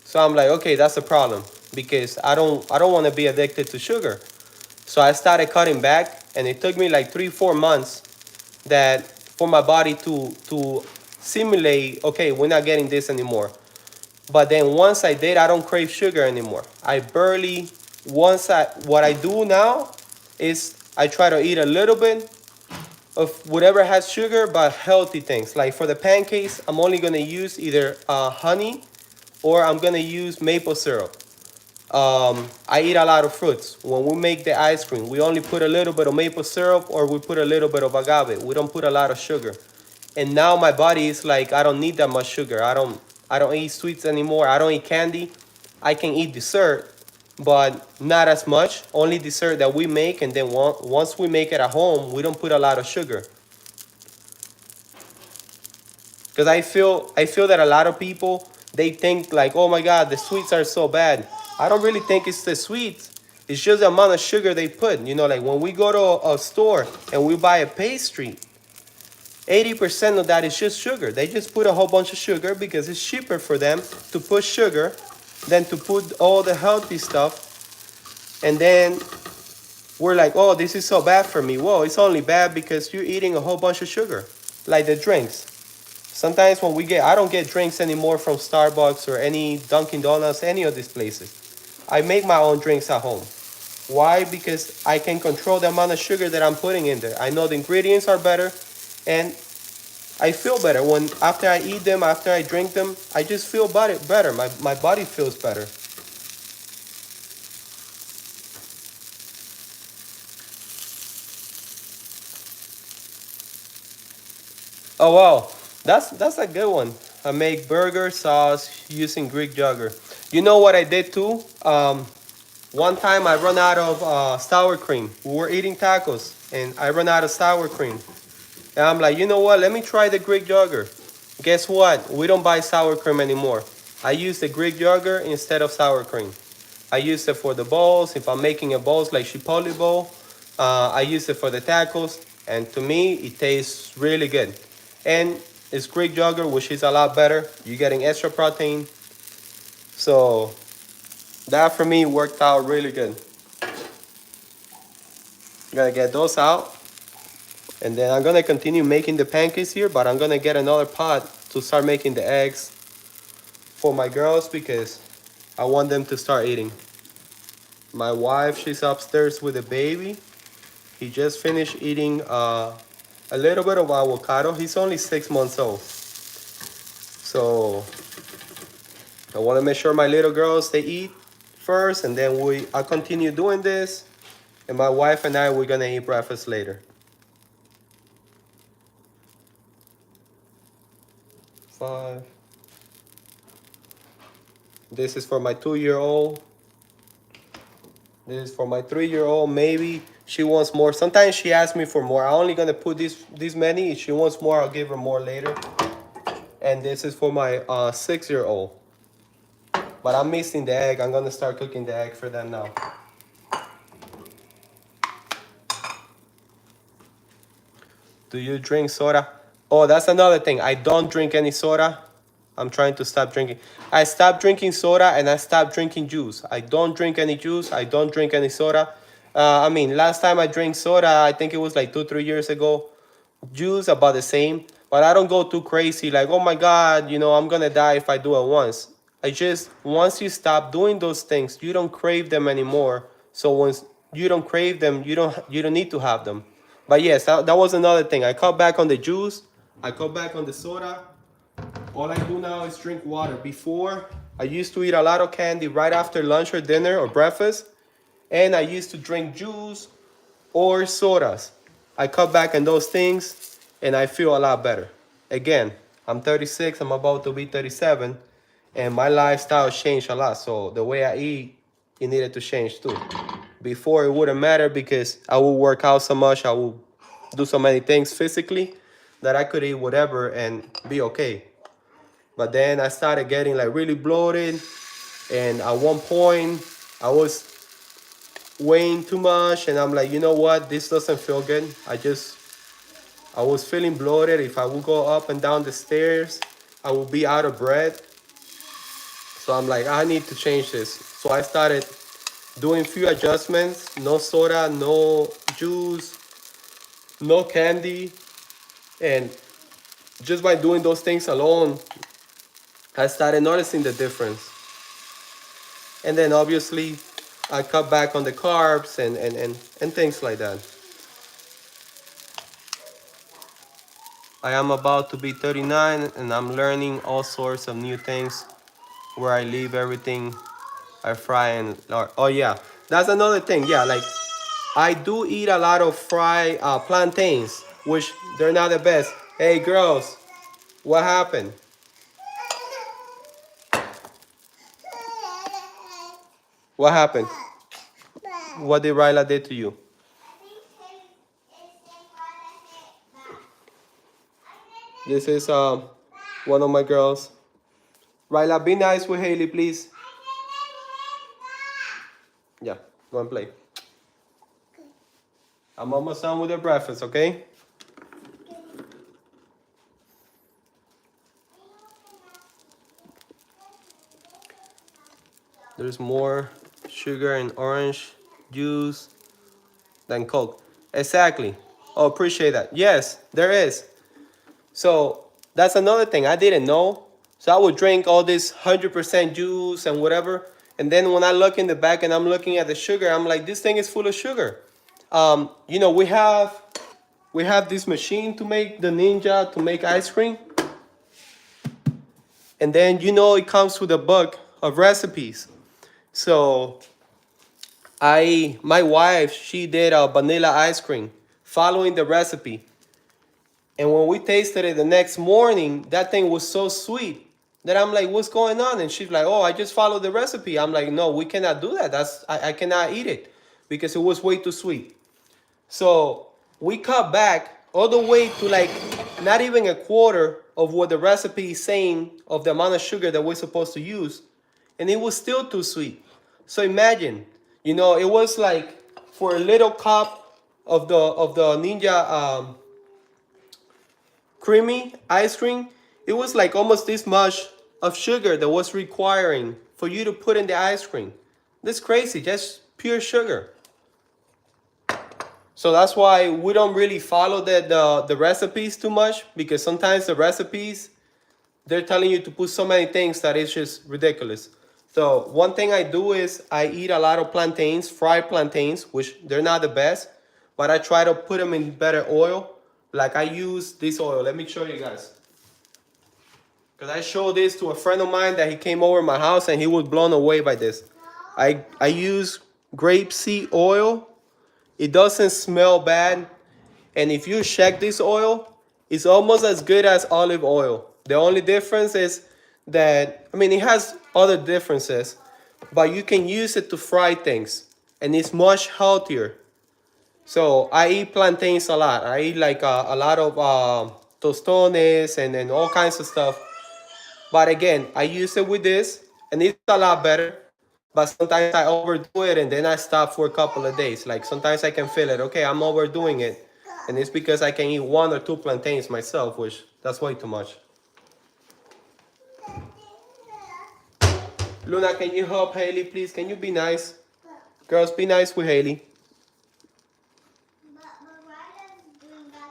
So I'm like, okay, that's a problem because I don't want to be addicted to sugar. So I started cutting back, and it took me like 3-4 months that for my body to simulate, okay, we're not getting this anymore. But then once I did, I don't crave sugar anymore. I barely what I do now is I try to eat a little bit of whatever has sugar, but healthy things. Like for the pancakes, I'm only gonna use either honey or I'm gonna use maple syrup. I eat a lot of fruits. When we make the ice cream, we only put a little bit of maple syrup or we put a little bit of agave. We don't put a lot of sugar. And now my body is like, I don't need that much sugar. I don't eat sweets anymore. I don't eat candy. I can eat dessert, but not as much. Only dessert that we make, and then once we make it at home, we don't put a lot of sugar. Because I feel that a lot of people, they think like, oh my God, the sweets are so bad. I don't really think it's the sweets. It's just the amount of sugar they put. You know, like when we go to a store and we buy a pastry, 80% of that is just sugar. They just put a whole bunch of sugar because it's cheaper for them to put sugar than to put all the healthy stuff. And then we're like, oh, this is so bad for me. Well, it's only bad because you're eating a whole bunch of sugar. Like the drinks. Sometimes when I don't get drinks anymore from Starbucks or any Dunkin' Donuts, any of these places. I make my own drinks at home. Why? Because I can control the amount of sugar that I'm putting in there. I know the ingredients are better, and I feel better. When after I eat them, after I drink them, I just feel better. My body feels better. Oh wow, that's a good one. I make burger sauce using Greek yogurt. You know what I did too? One time I run out of sour cream. We were eating tacos and I run out of sour cream. And I'm like, you know what? Let me try the Greek yogurt. Guess what? We don't buy sour cream anymore. I use the Greek yogurt instead of sour cream. I use it for the bowls. If I'm making a bowls like chipotle bowl, I use it for the tacos. And to me, it tastes really good. And it's Greek yogurt, which is a lot better. You're getting extra protein. So that for me worked out really good. Gotta get those out. And then I'm gonna continue making the pancakes here, but I'm gonna get another pot to start making the eggs for my girls because I want them to start eating. My wife, she's upstairs with the baby. He just finished eating a little bit of avocado. He's only 6 months old. So I want to make sure my little girls, they eat first, and then I continue doing this. And my wife and I, we're gonna eat breakfast later. 5. This is for my 2-year-old. This is for my 3-year-old. Maybe she wants more. Sometimes she asks me for more. I'm only gonna put this many. If she wants more, I'll give her more later. And this is for my 6-year-old. But I'm missing the egg. I'm gonna start cooking the egg for them now. Do you drink soda? Oh, that's another thing. I don't drink any soda. I'm trying to stop drinking. I stopped drinking soda and I stopped drinking juice. I don't drink any juice. I don't drink any soda. Last time I drank soda, I think it was like 2-3 years ago. Juice about the same. But I don't go too crazy like, oh my God, I'm gonna die if I do it once. Once you stop doing those things, you don't crave them anymore. So once you don't crave them, you don't need to have them. But yes, that was another thing. I cut back on the juice. I cut back on the soda. All I do now is drink water. Before, I used to eat a lot of candy right after lunch or dinner or breakfast. And I used to drink juice or sodas. I cut back on those things and I feel a lot better. Again, I'm 36, I'm about to be 37, and my lifestyle changed a lot. So the way I eat, it needed to change too. Before it wouldn't matter because I would work out so much, I would do so many things physically that I could eat whatever and be okay. But then I started getting like really bloated, and at one point I was weighing too much, and I'm like, you know what, this doesn't feel good. I was feeling bloated. If I would go up and down the stairs, I would be out of breath. So I'm like, I need to change this. So I started doing few adjustments. No soda, no juice, no candy. And just by doing those things alone, I started noticing the difference. And then obviously I cut back on the carbs and things like that. I am about to be 39 and I'm learning all sorts of new things where I leave everything I fry and or, oh yeah, that's another thing. Yeah, like I do eat a lot of fried plantains, which they're not the best. Hey girls, what happened? What happened? What did Ryla did to you? This is one of my girls. Ryla, be nice with Haley, please. Yeah, go and play. I'm almost done with the breakfast, okay? There's more sugar and orange juice than Coke. Exactly. Oh, appreciate that. Yes, there is. So that's another thing I didn't know. So I would drink all this 100% juice and whatever. And then when I look in the back and I'm looking at the sugar, I'm like, this thing is full of sugar. You know, we have this machine to make the Ninja to make ice cream. And then, you know, it comes with a book of recipes. So my wife, she did a vanilla ice cream following the recipe. And when we tasted it the next morning, that thing was so sweet that I'm like, what's going on? And she's like, oh, I just followed the recipe. I'm like, no, we cannot do that. I cannot eat it because it was way too sweet. So we cut back all the way to like not even a quarter of what the recipe is saying of the amount of sugar that we're supposed to use. And it was still too sweet. So imagine, you know, it was like for a little cup of the Ninja creamy ice cream, it was like almost this much of sugar that was requiring for you to put in the ice cream. That's crazy, just pure sugar. So that's why we don't really follow the recipes too much, because sometimes the recipes, they're telling you to put so many things that it's just ridiculous. So one thing I do is I eat a lot of plantains, fried plantains, which they're not the best, but I try to put them in better oil. Like I use this oil. Let me show you guys. Because I showed this to a friend of mine that he came over my house and he was blown away by this. I use grapeseed oil. It doesn't smell bad. And if you check this oil, it's almost as good as olive oil. The only difference is that, I mean, it has other differences, but you can use it to fry things and it's much healthier. So I eat plantains a lot. I eat like a lot of tostones and all kinds of stuff. But again, I use it with this and it's a lot better. But sometimes I overdo it and then I stop for a couple of days. Like sometimes I can feel it. Okay, I'm overdoing it. And it's because I can eat 1 or 2 plantains myself, which that's way too much. Luna, can you help Haley, please? Can you be nice? Girls, be nice with Haley.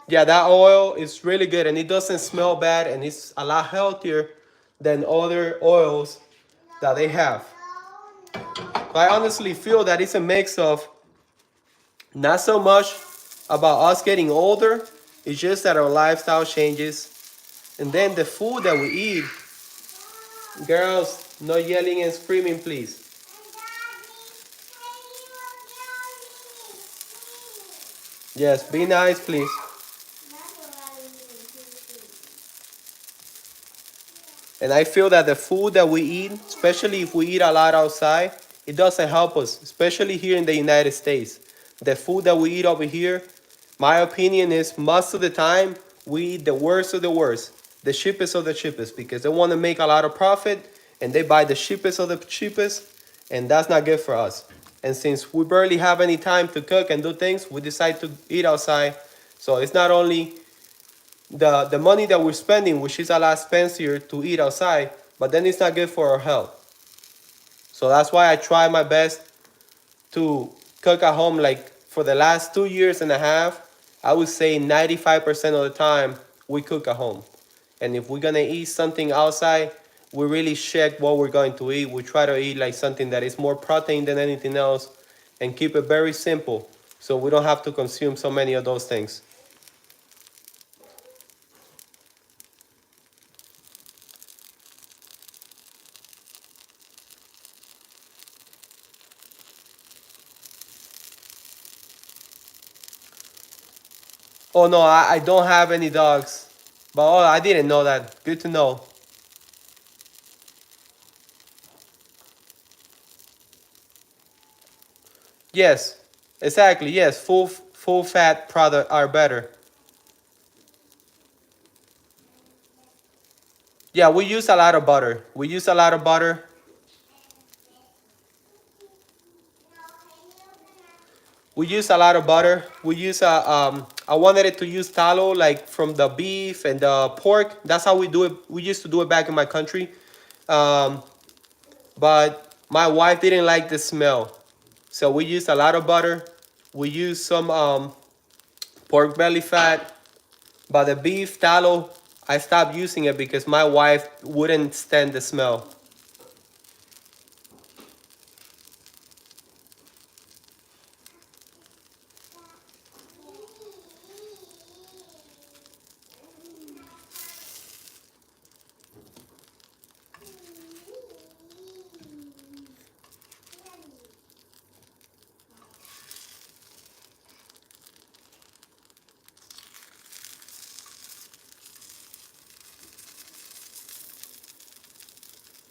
Yeah, that oil is really good and it doesn't smell bad and it's a lot healthier than other oils that they have. I honestly feel that it's a mix of not so much about us getting older, it's just that our lifestyle changes. And then the food that we eat, girls, no yelling and screaming, please. Yes, be nice, please. And I feel that the food that we eat, especially if we eat a lot outside, it doesn't help us, especially here in the United States. The food that we eat over here, my opinion is most of the time we eat the worst of the worst, the cheapest of the cheapest, because they want to make a lot of profit and they buy the cheapest of the cheapest, and that's not good for us. And since we barely have any time to cook and do things, we decide to eat outside. So it's not only the money that we're spending, which is a lot expensive to eat outside, but then it's not good for our health. So that's why I try my best to cook at home. Like for the last 2 years and a half, I would say 95% of the time we cook at home. And if we're gonna eat something outside, we really check what we're going to eat. We try to eat like something that is more protein than anything else and keep it very simple so we don't have to consume so many of those things. Oh no, I don't have any dogs. But oh, I didn't know that. Good to know. Yes, exactly. Yes, full fat product are better. Yeah, we use a lot of butter. We use a lot of butter. We use a lot of butter. We use I wanted it to use tallow like from the beef and the pork. That's how we do it. We used to do it back in my country. Um, but my wife didn't like the smell. So we used a lot of butter. We used some pork belly fat. But the beef tallow, I stopped using it because my wife wouldn't stand the smell.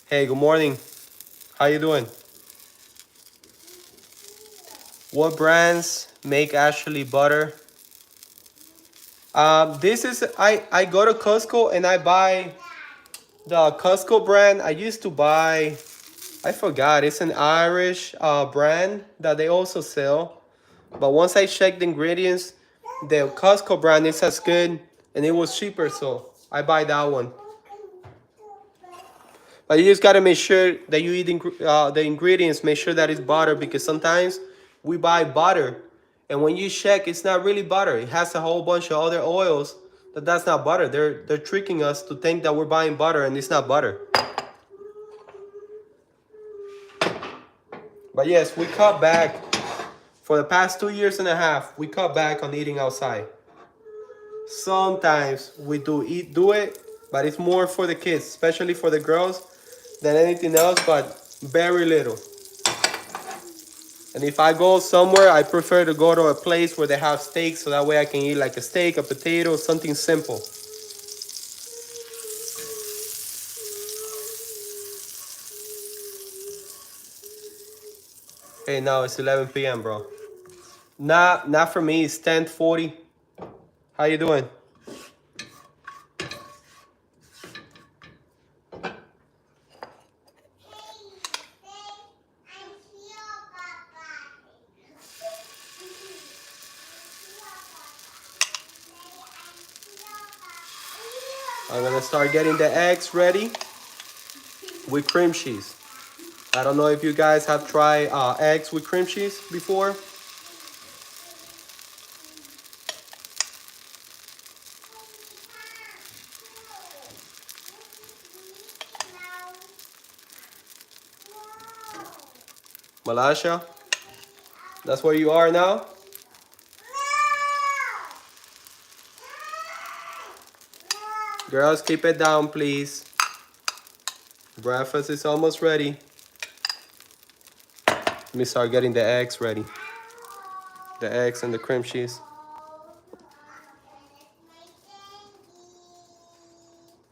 Hey, good morning. How you doing? What brands make actually butter? This is I go to Costco and I buy the Costco brand. I used to buy, I forgot, it's an Irish brand that they also sell. But once I checked the ingredients, the Costco brand is as good and it was cheaper, so I buy that one. But you just gotta make sure that you eat the ingredients. Make sure that it's butter because sometimes we buy butter, and when you check, it's not really butter. It has a whole bunch of other oils. That's not butter. They're tricking us to think that we're buying butter, and it's not butter. But yes, we cut back for the past 2 years and a half. We cut back on eating outside. Sometimes we do it, but it's more for the kids, especially for the girls, than anything else. But very little. And if I go somewhere, I prefer to go to a place where they have steak so that way I can eat like a steak, a potato, something simple. Hey, now it's 11 p.m., bro. Not for me. It's 10:40. How you doing? I'm gonna start getting the eggs ready with cream cheese. I don't know if you guys have tried eggs with cream cheese before. Malaysia, that's where you are now? Girls, keep it down, please. Breakfast is almost ready. Let me start getting the eggs ready. The eggs and the cream cheese.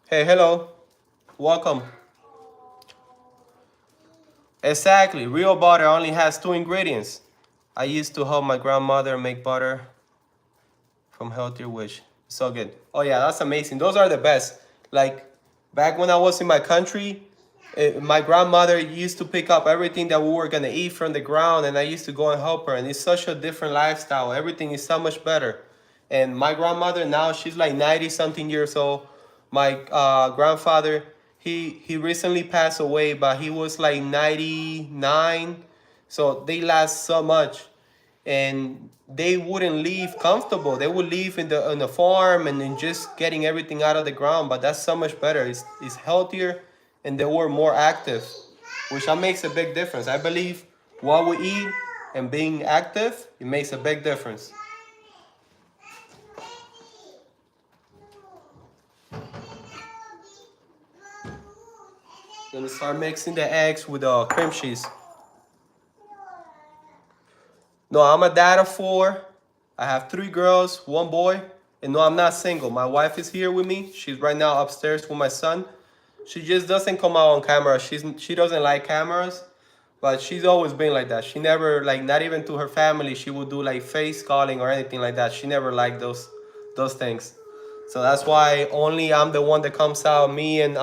Hey, hello. Welcome. Exactly. Real butter only has 2 ingredients. I used to help my grandmother make butter from Healthier Wish. So good. Oh yeah, that's amazing. Those are the best. Like back when I was in my country, my grandmother used to pick up everything that we were gonna eat from the ground, and I used to go and help her. And it's such a different lifestyle. Everything is so much better. And my grandmother now, she's like 90 something years old. My grandfather, he recently passed away, but he was like 99. So they last so much, and they wouldn't leave comfortable. They would leave in the farm and then just getting everything out of the ground. But that's so much better. It's healthier, and they were more active, which that makes a big difference. I believe what we eat and being active, it makes a big difference. Gonna start mixing the eggs with the cream cheese. No, I'm a dad of 4. I have 3 girls, 1 boy. And no, I'm not single. My wife is here with me. She's right now upstairs with my son. She just doesn't come out on camera. She doesn't like cameras, but she's always been like that. She never, like, not even to her family, she would do like face calling or anything like that. She never liked those things. So that's why only I'm the one that comes out, me and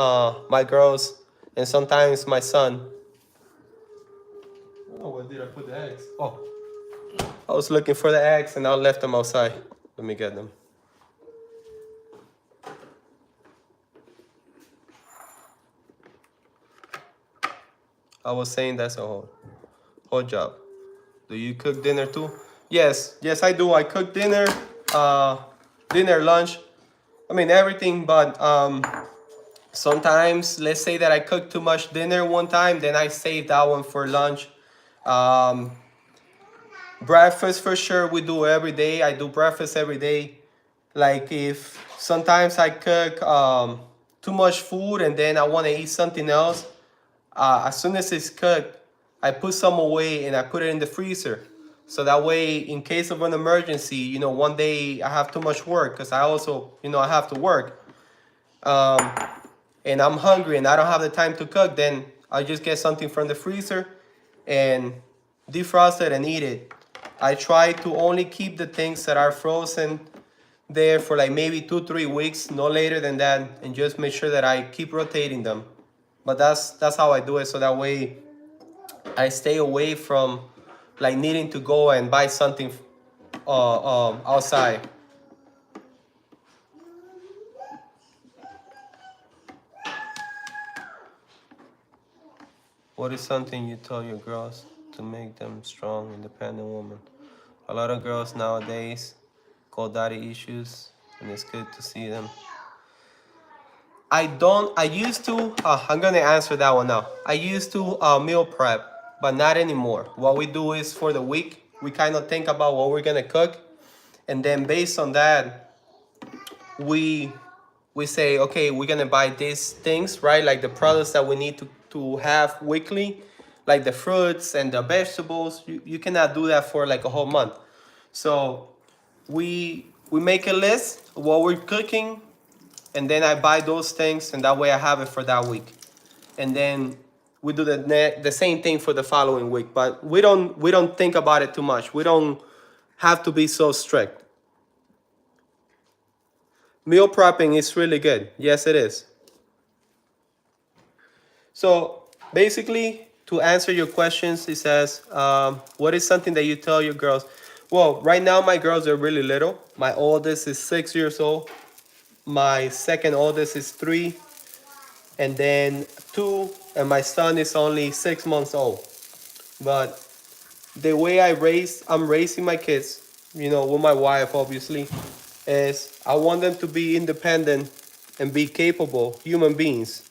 my girls, and sometimes my son. Oh, where did I put the eggs? Oh, I was looking for the eggs and I left them outside. Let me get them. I was saying that's a whole job. Do you cook dinner too? Yes, I do. I cook dinner, dinner, lunch. I mean everything, but sometimes, let's say that I cook too much dinner one time, then I save that one for lunch. Um, Breakfast for sure we do every day. I do breakfast every day. Like if sometimes I cook too much food and then I want to eat something else, as soon as it's cooked, I put some away and I put it in the freezer. So that way, in case of an emergency, one day I have too much work because I also, I have to work. And I'm hungry and I don't have the time to cook, then I just get something from the freezer and defrost it and eat it. I try to only keep the things that are frozen there for like maybe 2-3 weeks, no later than that, and just make sure that I keep rotating them. But that's how I do it, so that way I stay away from like needing to go and buy something outside. What is something you tell your girls to make them strong, independent women? A lot of girls nowadays got daddy issues, and it's good to see them. I used to, I'm gonna answer that one now. I used to meal prep, but not anymore. What we do is for the week, we kind of think about what we're gonna cook, and then based on that, we say, okay, we're gonna buy these things, right? Like the products that we need to have weekly, like the fruits and the vegetables. You cannot do that for like a whole month. So we make a list of what we're cooking, and then I buy those things, and that way I have it for that week. And then we do the same thing for the following week. But we don't think about it too much. We don't have to be so strict. Meal prepping is really good. Yes, it is. So basically, to answer your questions, it says, what is something that you tell your girls? Well, right now my girls are really little. My oldest is 6 years old. My second oldest is 3. And then 2. And my son is only 6 months old. But the way I'm raising my kids, with my wife, obviously, is I want them to be independent and be capable human beings.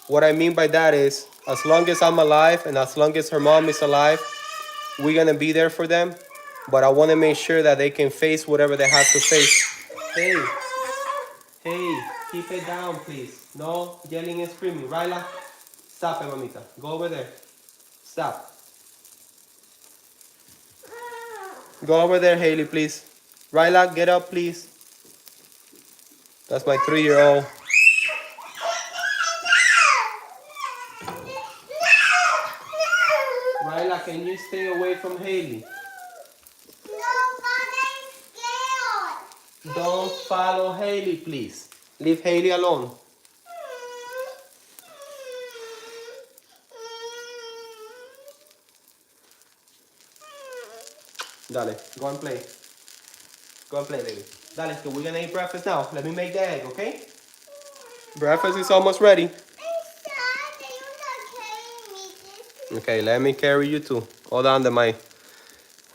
What I mean by that is, as long as I'm alive and as long as her mom is alive, we're gonna be there for them. But I want to make sure that they can face whatever they have to face. Hey, keep it down, please. No yelling and screaming. Ryla, stop it, mamita. Go over there. Stop. Go over there, Haley, please. Ryla, get up, please. That's my 3-year-old. Ryla, can you stay away from Haley? No, but I'm scared. Don't follow Haley, please. Leave Haley alone. Dale, go and play. Go and play, baby. Dale, so we're gonna eat breakfast now. Let me make the egg, okay? Breakfast is almost ready. Okay, let me carry you too. Hold on to my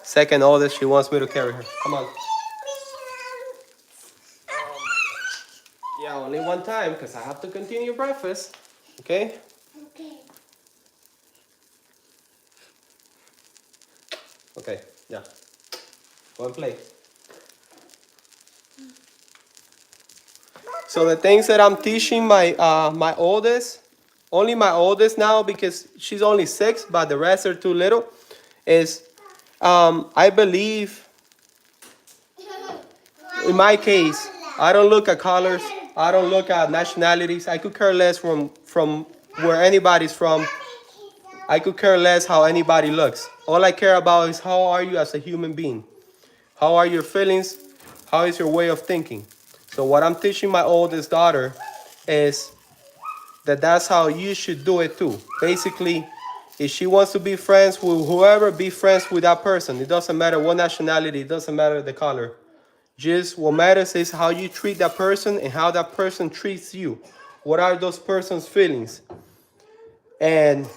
second oldest. She wants me to carry her. Come on. Yeah, only one time because I have to continue breakfast. Okay? Okay. Okay, yeah. Go and play. So the things that I'm teaching my oldest, only my oldest now because she's only 6, but the rest are too little, is I believe in my case, I don't look at colors, I don't look at nationalities. I could care less from where anybody's from. I could care less how anybody looks. All I care about is how are you as a human being? How are your feelings? How is your way of thinking? So what I'm teaching my oldest daughter is that that's how you should do it too. Basically, if she wants to be friends with whoever, be friends with that person. It doesn't matter what nationality, it doesn't matter the color. Just what matters is how you treat that person and how that person treats you. What are those person's feelings? And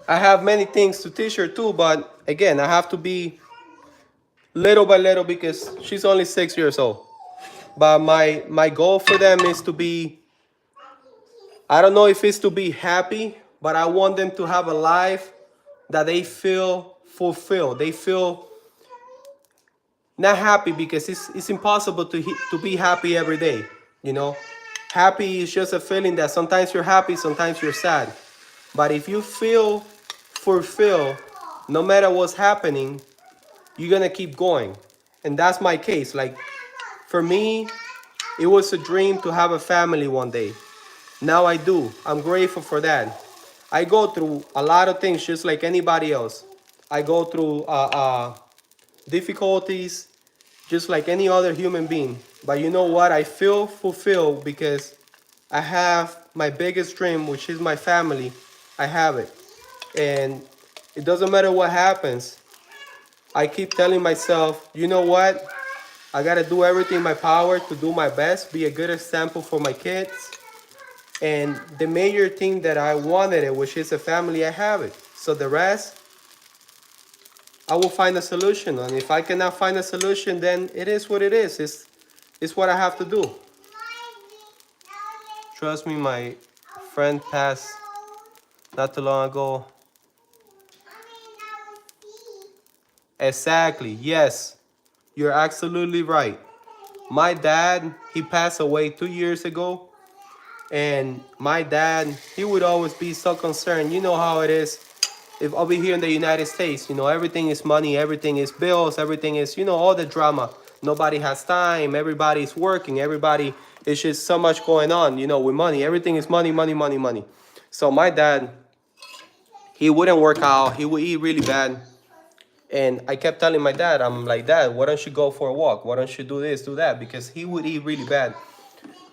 I have many things to teach her too, but again, I have to be little by little because she's only 6 years old. But my goal for them is to be, I don't know if it's to be happy, but I want them to have a life that they feel fulfilled. They feel not happy because it's impossible to be happy every day, you know. Happy is just a feeling that sometimes you're happy, sometimes you're sad. But if you feel fulfilled, no matter what's happening, you're gonna keep going. And that's my case. Like for me, it was a dream to have a family one day. Now I do. I'm grateful for that. I go through a lot of things just like anybody else. I go through difficulties just like any other human being. But you know what? I feel fulfilled because I have my biggest dream, which is my family. I have it. And it doesn't matter what happens. I keep telling myself, you know what? I got to do everything in my power to do my best, be a good example for my kids. And the major thing that I wanted it, which is a family, I have it. So the rest, I will find a solution. And if I cannot find a solution, then it is what it is. It's what I have to do. Trust me, my friend passed not too long ago. Exactly. Yes, you're absolutely right. My dad, he passed away 2 years ago. And my dad, he would always be so concerned. You know how it is. If over here in the United States, you know, everything is money, everything is bills, everything is, you know, all the drama. Nobody has time. Everybody's working. Everybody, it's just so much going on, you know, with money. Everything is money, money, money, money. So my dad, he wouldn't work out. He would eat really bad. And I kept telling my dad, I'm like, Dad, why don't you go for a walk? Why don't you do this, do that? Because he would eat really bad.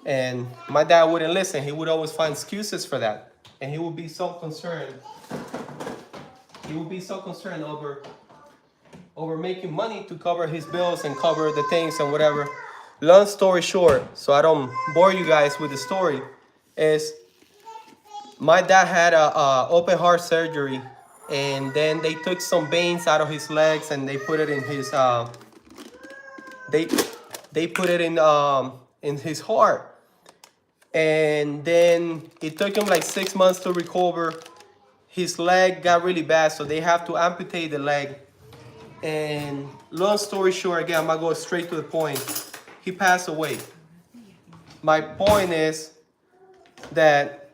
And my dad wouldn't listen. He would always find excuses for that. And he would be so concerned. He would be so concerned over making money to cover his bills and cover the things and whatever. Long story short, so I don't bore you guys with the story, is my dad had a open heart surgery, and then they took some veins out of his legs and they put it in his they they put it in his heart. And then it took him like 6 months to recover. His leg got really bad, so they have to amputate the leg. And long story short, again, I'm gonna go straight to the point. He passed away. My point is that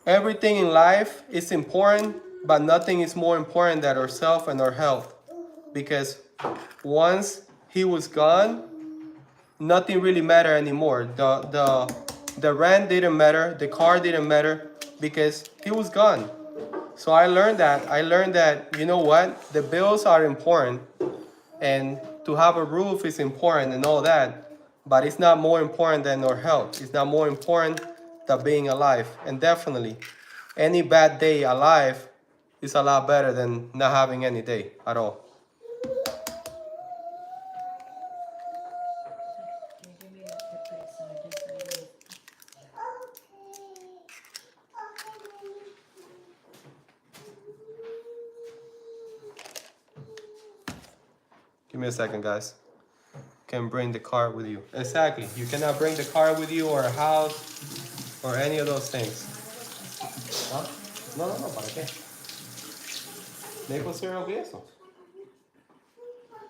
everything in life is important, but nothing is more important than ourselves and our health. Because once he was gone, nothing really mattered anymore. The rent didn't matter, the car didn't matter because he was gone. So I learned that. You know what? The bills are important and to have a roof is important and all that, but it's not more important than our health. It's not more important than being alive. And definitely, any bad day alive is a lot better than not having any day at all. Give me a second, guys. can bring the car with you. Exactly. You cannot bring the car with you or a house or any of those things. Huh? No, no, no. ¿Para qué? Maple syrup y eso.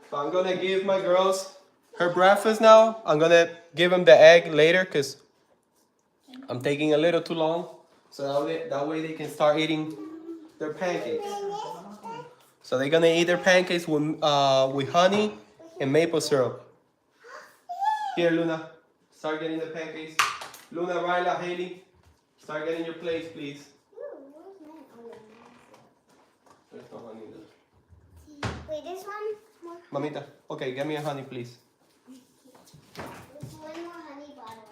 So I'm gonna give my girls her breakfast now. I'm gonna give them the egg later because I'm taking a little too long. So that way they can start eating their pancakes. So they're gonna eat their pancakes with honey and maple syrup. Here, Luna, start getting the pancakes. Luna, Ryla, Haley, start getting your plates, please. There's no honey there. Wait, this one? More. Mamita, okay, get me a honey, please. There's one more honey bottle,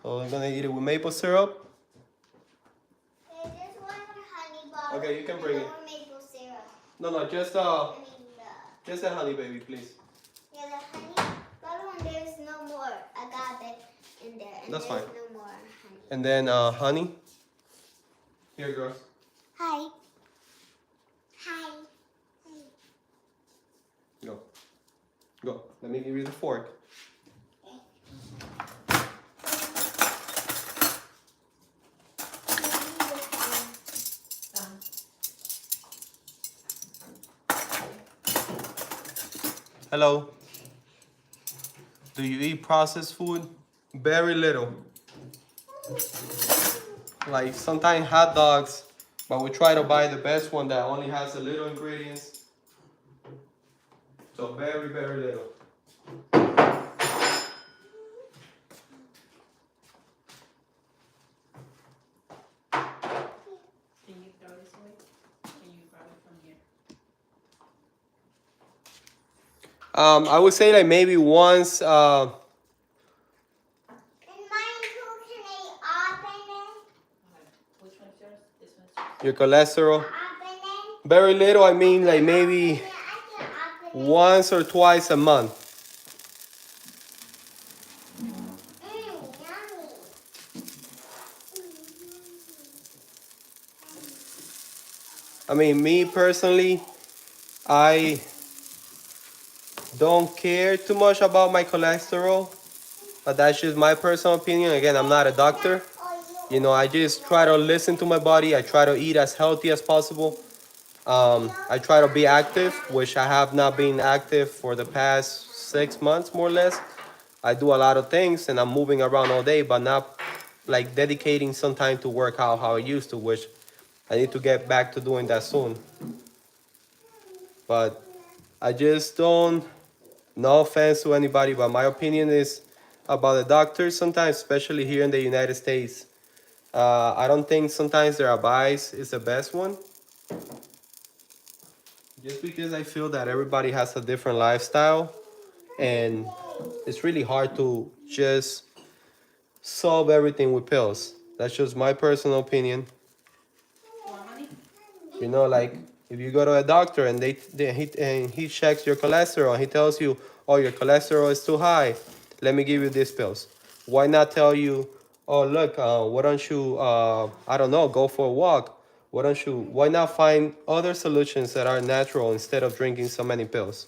So I'm gonna eat it with maple syrup. Okay, there's one more honey bottle. Okay, you can bring it. No more maple syrup. No, just I mean, just a honey, baby, please. yeah, the honey bottle, and there's no more agave in there. And That's there's fine. no more honey. And then honey. Here, girls. Hi. Hi. Go. Go. Let me give you the fork. Hello. Do you eat processed food? Very little. Like sometimes hot dogs, but we try to buy the best one that only has a little ingredients. So very, very little. Can you throw this away? Can you grab it from here? I would say like maybe once. And mine too, can I open it? Which one's yours? This one's yours. Your cholesterol. Open it? Very little. I mean like maybe I can open it. once or twice a month. Yummy. I mean, me personally, I don't care too much about my cholesterol, but that's just my personal opinion. Again, I'm not a doctor. You know, I just try to listen to my body. I try to eat as healthy as possible. I try to be active, which I have not been active for the past 6 months, more or less. I do a lot of things and I'm moving around all day, but not like dedicating some time to work out how I used to, which I need to get back to doing that soon. But I just don't, no offense to anybody, but my opinion is about the doctors sometimes, especially here in the United States. I don't think sometimes their advice is the best one. Just because I feel that everybody has a different lifestyle and it's really hard to just solve everything with pills. That's just my personal opinion. Want honey? You know, like if you go to a doctor and he checks your cholesterol and he tells you, oh, your cholesterol is too high, let me give you these pills. Why not tell you, oh, look, why don't you, I don't know, go for a walk? Why not find other solutions that are natural instead of drinking so many pills?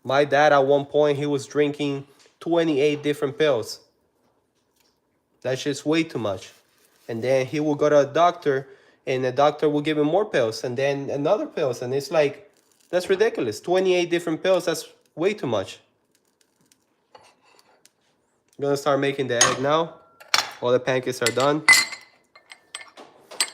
My dad, at one point, he was drinking 28 different pills. That's just way too much. And then he will go to a doctor, and the doctor will give him more pills, and then another pills. And it's like, that's ridiculous. 28 different pills, that's way too much. I'm gonna start making the egg now. All the pancakes are done.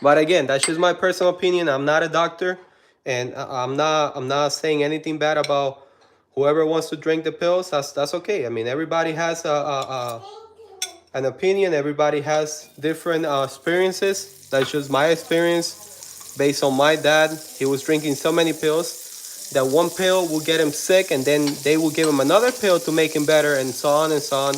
But again, that's just my personal opinion. I'm not a doctor, and I'm not saying anything bad about whoever wants to drink the pills. That's okay. I mean, everybody has an opinion. Everybody has different experiences. That's just my experience based on my dad. He was drinking so many pills that one pill will get him sick, and then they will give him another pill to make him better, and so on and so on.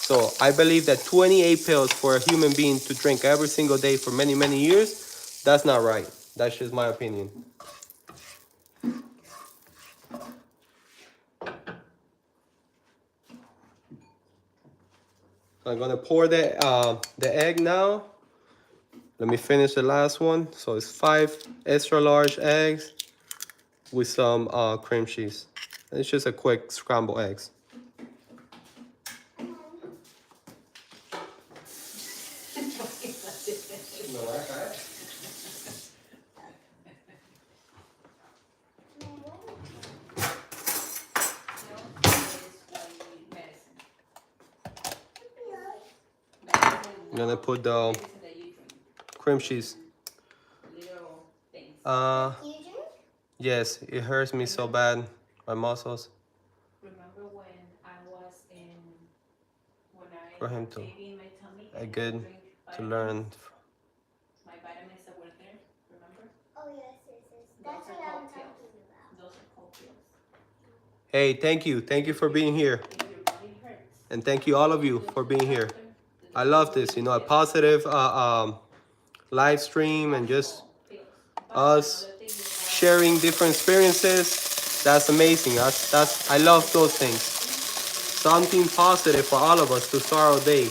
So I believe that 28 pills for a human being to drink every single day for many, many years, that's not right. That's just my opinion. So I'm gonna pour the egg now. Let me finish the last one. So it's 5 extra large eggs with some cream cheese. It's just a quick scrambled eggs. I'm gonna put the cream cheese. Yes, it hurts me so bad, my muscles. Remember when I was in, when I For him had to baby in my tummy, a and I good would drink to vitamins, learn. my vitamins that were there, remember? Oh yes, yes, yes. That's Those what are I'm cold pills. talking about. Those are cold pills. Hey, thank you. Thank you for being here. If your body hurts, And thank you all of you for being here. I love this, you know, a positive live stream and just us sharing different experiences. That's amazing. I love those things. Something positive for all of us to start our day.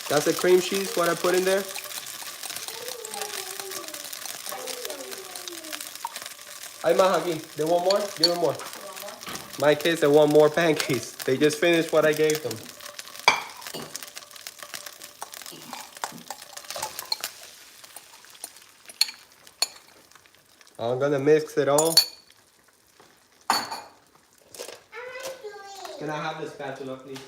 That's the cream cheese, what I put in there. Ay, más aquí. They want more? Give them more. My kids, they want more pancakes. They just finished what I gave them. I'm gonna mix it all. Can I have the spatula, please?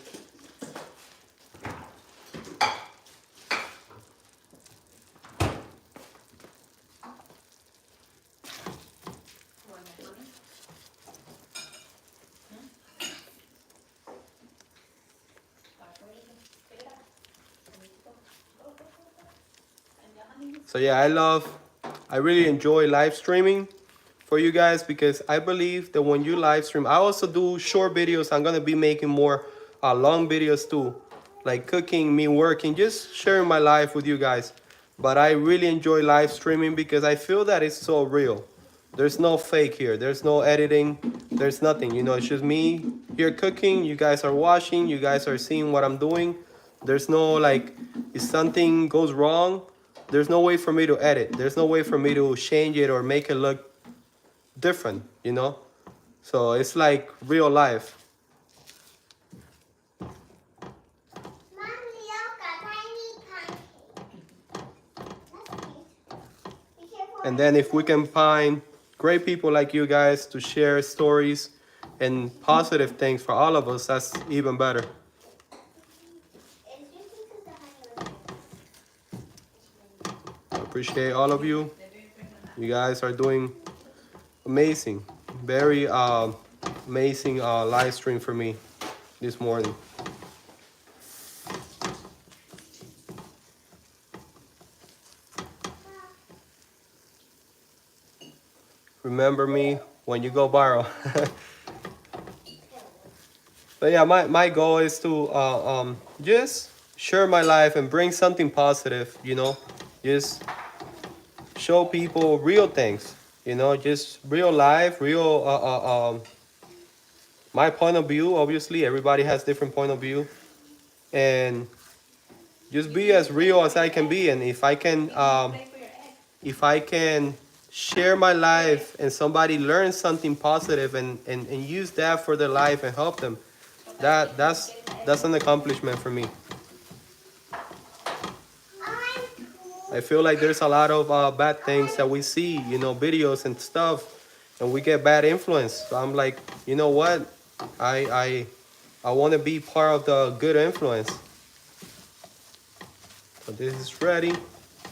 So yeah, I really enjoy live streaming for you guys because I believe that when you live stream, I also do short videos. I'm gonna be making more long videos too, like cooking, me working, just sharing my life with you guys. But I really enjoy live streaming because I feel that it's so real. There's no fake here. There's no editing. There's nothing. You know, it's just me here cooking. You guys are watching. You guys are seeing what I'm doing. There's no like, if something goes wrong, there's no way for me to edit. There's no way for me to change it or make it look different, you know? So it's like real life. And then if we can find great people like you guys to share stories and positive things for all of us, that's even better. I appreciate all of you. You guys are doing amazing. Very amazing live stream for me this morning. Remember me when you go viral. But yeah, my goal is to just share my life and bring something positive, you know, just show people real things, you know, just real life, real my point of view. Obviously everybody has different point of view, and just be as real as I can be. And if I can share my life and somebody learns something positive and use that for their life and help them, that's an accomplishment for me. I feel like there's a lot of bad things that we see, you know, videos and stuff, and we get bad influence. So I'm like, you know what? I want to be part of the good influence. So this is ready.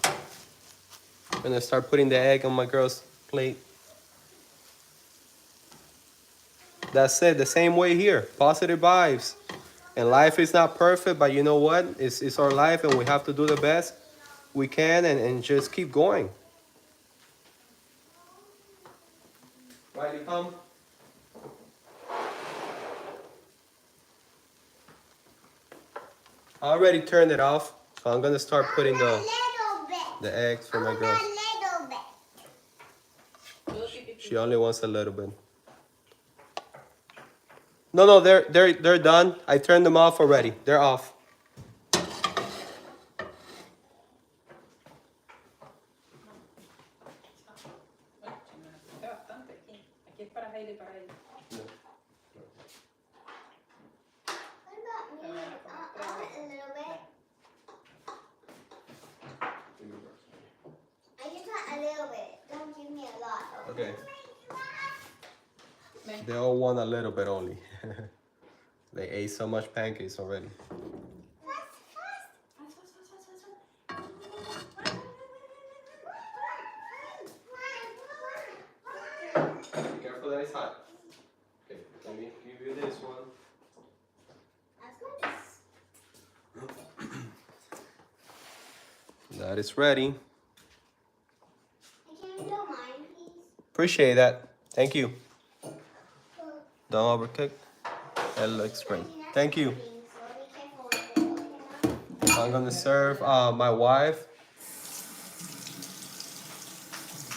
I'm gonna start putting the egg on my girl's plate. That's it, the same way here. Positive vibes. And life is not perfect, but you know what? It's our life and we have to do the best we can and just keep going. Riley, come. I already turned it off, so I'm gonna start putting the the eggs for my A girls. little bit. She only wants a little bit. No, they're done. I turned them off already. They're off. Aquí es para Heidi y para ella. What about me? I want a little bit. I just want a little bit. Don't give me a lot. Okay. They all want a little bit only. They ate so much pancakes already. Be careful that it's hot. Okay, let me give you this one. That is ready. Can you don't mind, please? Appreciate that. Thank you. Don't overcook. That looks great. Thank you. I'm gonna serve my wife.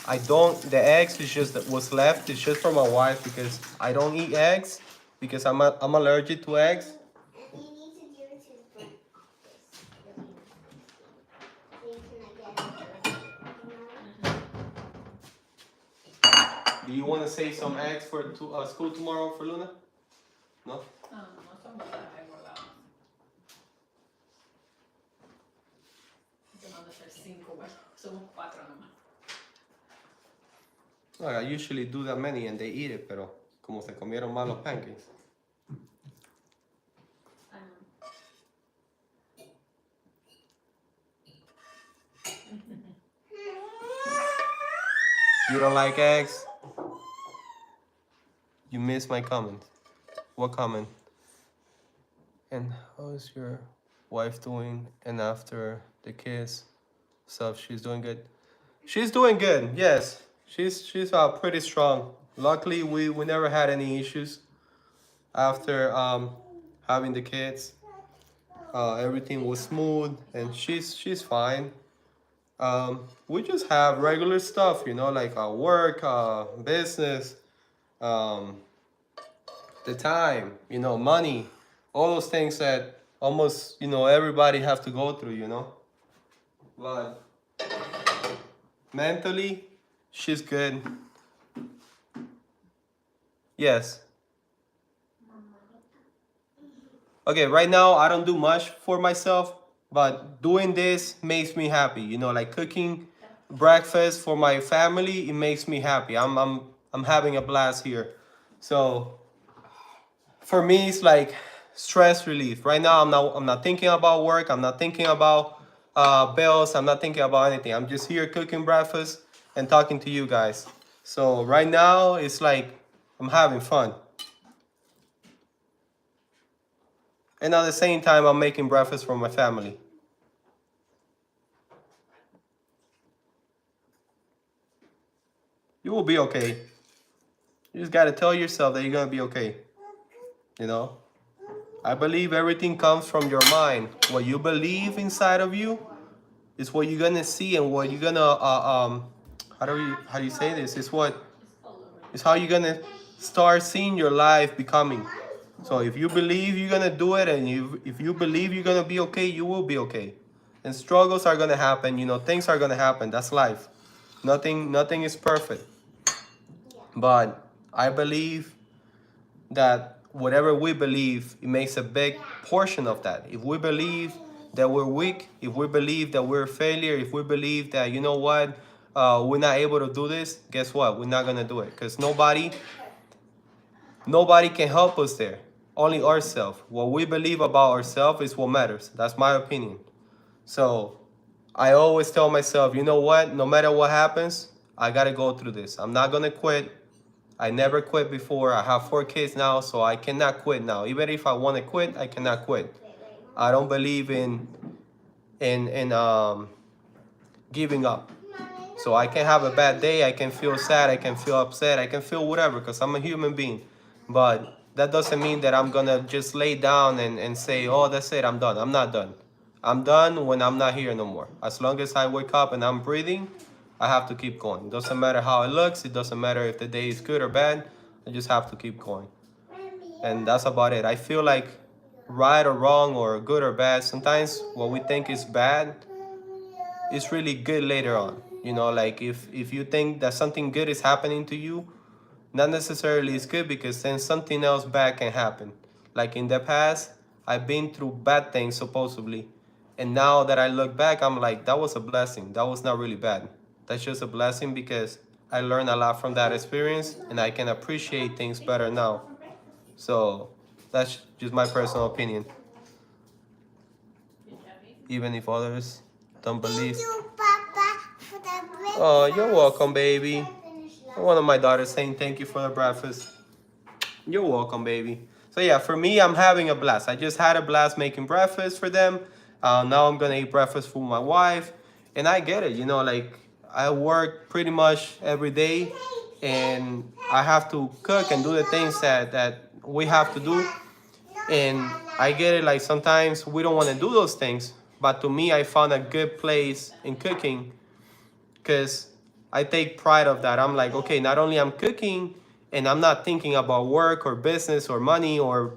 I don't. The eggs is just what's left. It's just for my wife because I don't eat eggs because I'm allergic to eggs. And you need to give it to the Do you want to save some eggs for school tomorrow for Luna? No? No, no son bastante engordados. Yo mando a hacer 5, bueno, somos 4 nomás. Look, I usually do that many and they eat it, pero como se comieron mal los pancakes. You don't like eggs? You missed my comment. What comment? And how is your wife doing? And after the kiss stuff, she's doing good. She's doing good. Yes, she's pretty strong. Luckily, we never had any issues after having the kids. Everything was smooth, and she's fine. We just have regular stuff, you know, like work, business, the time, you know, money, all those things that almost, you know, everybody have to go through, you know. But mentally, she's good. Yes. Okay, right now I don't do much for myself, but doing this makes me happy. You know, like cooking breakfast for my family, it makes me happy. I'm having a blast here. So for me, it's like stress relief. Right now, I'm not thinking about work. I'm not thinking about bills. I'm not thinking about anything. I'm just here cooking breakfast and talking to you guys. So right now, it's like I'm having fun. And at the same time, I'm making breakfast for my family. You will be okay. You just gotta tell yourself that you're gonna be okay. You know? I believe everything comes from your mind. What you believe inside of you is what you're gonna see, and what you're gonna how do you say this? It's how you're gonna start seeing your life becoming. So if you believe you're gonna do it, and if you believe you're gonna be okay, you will be okay. And struggles are gonna happen, you know, things are gonna happen. That's life. Nothing is perfect. But I believe that whatever we believe, it makes a big portion of that. If we believe that we're weak, if we believe that we're a failure, if we believe that, you know what, we're not able to do this, guess what? We're not gonna do it, because nobody can help us there. Only ourselves. What we believe about ourselves is what matters. That's my opinion. So I always tell myself, you know what? No matter what happens, I gotta go through this. I'm not gonna quit. I never quit before. I have 4 kids now, so I cannot quit now. Even if I want to quit, I cannot quit. I don't believe in giving up. So I can have a bad day. I can feel sad. I can feel upset. I can feel whatever, because I'm a human being. But that doesn't mean that I'm gonna just lay down and say, oh, that's it, I'm done. I'm not done. I'm done when I'm not here no more. As long as I wake up and I'm breathing, I have to keep going. It doesn't matter how it looks. It doesn't matter if the day is good or bad. I just have to keep going. And that's about it. I feel like right or wrong or good or bad, sometimes what we think is bad is really good later on. You know, like if you think that something good is happening to you, not necessarily it's good, because then something else bad can happen. Like in the past, I've been through bad things supposedly. And now that I look back, I'm like, that was a blessing. That was not really bad. That's just a blessing because I learned a lot from that experience and I can appreciate things better now. So that's just my personal opinion. Even if others don't believe. Thank you, Papa, for the breakfast. Oh, you're welcome, baby. One of my daughters saying thank you for the breakfast. You're welcome, baby. So yeah, for me, I'm having a blast. I just had a blast making breakfast for them. Now I'm gonna eat breakfast for my wife. And I get it, you know, like I work pretty much every day and I have to cook and do the things that we have to do. And I get it, like sometimes we don't want to do those things. But to me, I found a good place in cooking because I take pride of that. I'm like, okay, not only I'm cooking and I'm not thinking about work or business or money or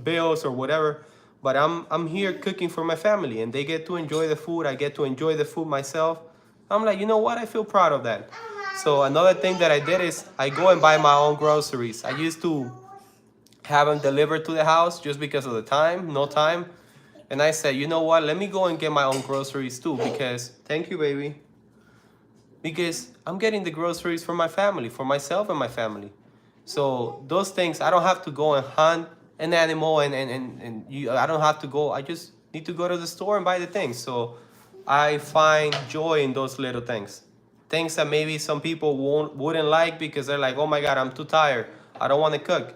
bills or whatever, but I'm here cooking for my family and they get to enjoy the food. I get to enjoy the food myself. I'm like, you know what? I feel proud of that. So another thing that I did is I go and buy my own groceries. I used to have them delivered to the house just because of the time, no time. And I said, you know what? Let me go and get my own groceries too because, thank you, baby. Because I'm getting the groceries for my family, for myself and my family. So those things, I don't have to go and hunt an animal and I don't have to go. I just need to go to the store and buy the things. So I find joy in those little things. Things that maybe some people wouldn't like because they're like, oh my God, I'm too tired. I don't want to cook.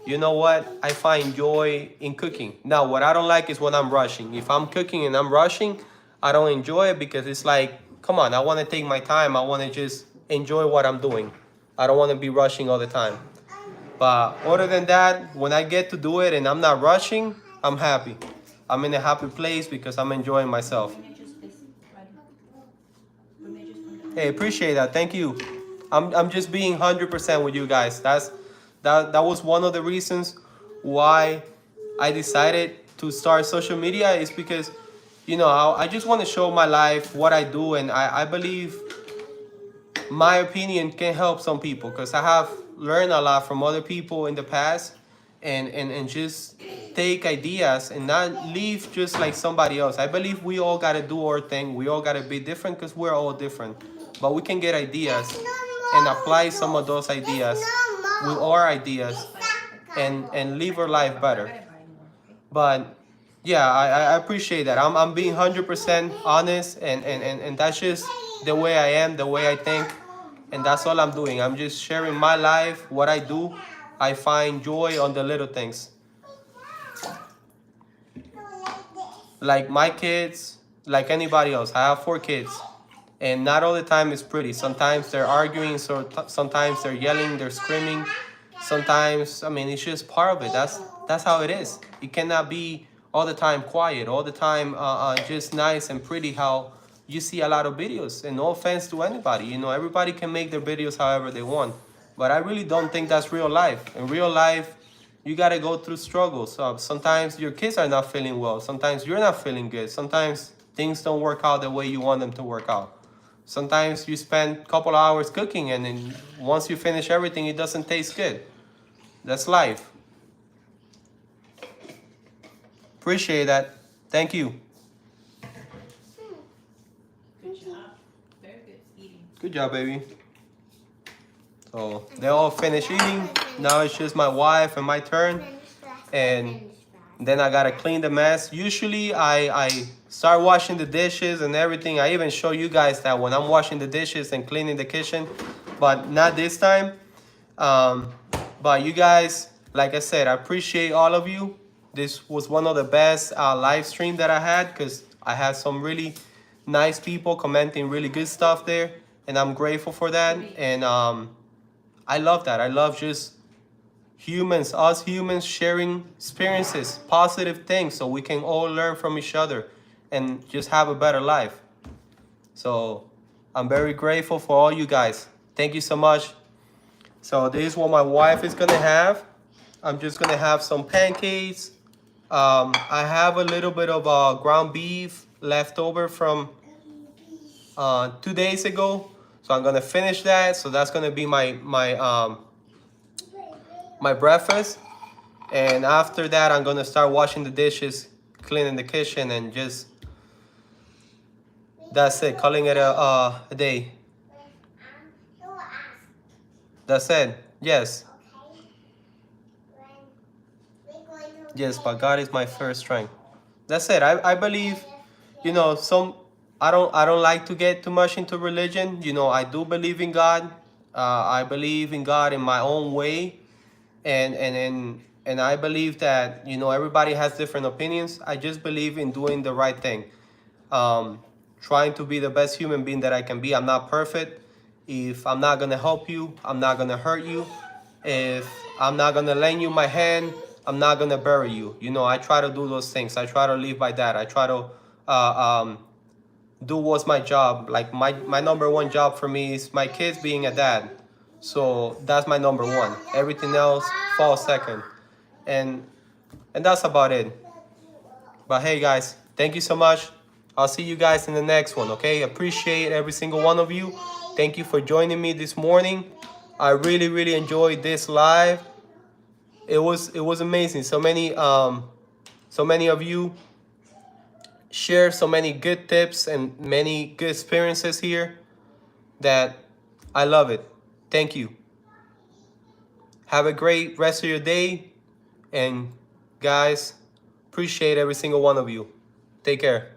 You know what? I find joy in cooking. Now, what I don't like is when I'm rushing. If I'm cooking and I'm rushing, I don't enjoy it because it's like, come on, I want to take my time. I want to just enjoy what I'm doing. I don't want to be rushing all the time. But other than that, when I get to do it and I'm not rushing, I'm happy. I'm in a happy place because I'm enjoying myself. Hey, appreciate that. Thank you. I'm just being 100% with you guys. That was one of the reasons why I decided to start social media is because, you know, I just want to show my life, what I do, and I believe my opinion can help some people because I have learned a lot from other people in the past and just take ideas and not leave just like somebody else. I believe we all got to do our thing. We all got to be different because we're all different. But we can get ideas and apply some of those ideas with our ideas and live our life better. But yeah, I appreciate that. I'm being 100% honest and that's just the way I am, the way I think. And that's all I'm doing. I'm just sharing my life, what I do. I find joy on the little things. Like my kids, like anybody else. I have 4 kids. And not all the time is pretty. Sometimes they're arguing, so sometimes they're yelling, they're screaming. Sometimes, I mean, it's just part of it. That's how it is. It cannot be all the time quiet, all the time just nice and pretty how you see a lot of videos. And no offense to anybody, you know, everybody can make their videos however they want. But I really don't think that's real life. In real life, you got to go through struggles. Sometimes your kids are not feeling well. Sometimes you're not feeling good. Sometimes things don't work out the way you want them to work out. Sometimes you spend a couple of hours cooking and then once you finish everything, it doesn't taste good. That's life. Appreciate that. Thank you. Good job. Very good eating. Good job, baby. So they all finished eating. Now it's just my wife and my turn. And then I gotta clean the mess. Usually I start washing the dishes and everything. I even show you guys that when I'm washing the dishes and cleaning the kitchen, but not this time. But you guys, like I said, I appreciate all of you. This was one of the best live stream that I had because I had some really nice people commenting really good stuff there. And I'm grateful for that. And I love that. I love just us humans sharing experiences, positive things, so we can all learn from each other and just have a better life. So I'm very grateful for all you guys. Thank you so much. So this is what my wife is gonna have. I'm just gonna have some pancakes. I have a little bit of ground beef left over from 2 days ago, so I'm gonna finish that. So that's gonna be my breakfast, and after that, I'm gonna start washing the dishes, cleaning the kitchen, and just that's it. Calling it a day. You will ask. That's it. Yes, Okay. When we're going to yes. play But God is my first strength. That's it. I believe, you know, I don't like to get too much into religion. You know, I do believe in God. I believe in God in my own way, and I believe that, you know, everybody has different opinions. I just believe in doing the right thing, um, trying to be the best human being that I can be. I'm not perfect. If I'm not gonna help you, I'm not gonna hurt you. If I'm not gonna lend you my hand, I'm not gonna bury you. You know, I try to do those things. I try to live by that. I try to do what's my job. Like my number one job for me is my kids being a dad. So that's my number one. Everything else falls second. And that's about it. But hey guys, thank you so much. I'll see you guys in the next one, okay? Appreciate every single one of you. Thank you for joining me this morning. I really, really enjoyed this live. It was amazing. So many of you share so many good tips and many good experiences here that I love it. Thank you. Have a great rest of your day, and guys, appreciate every single one of you. Take care.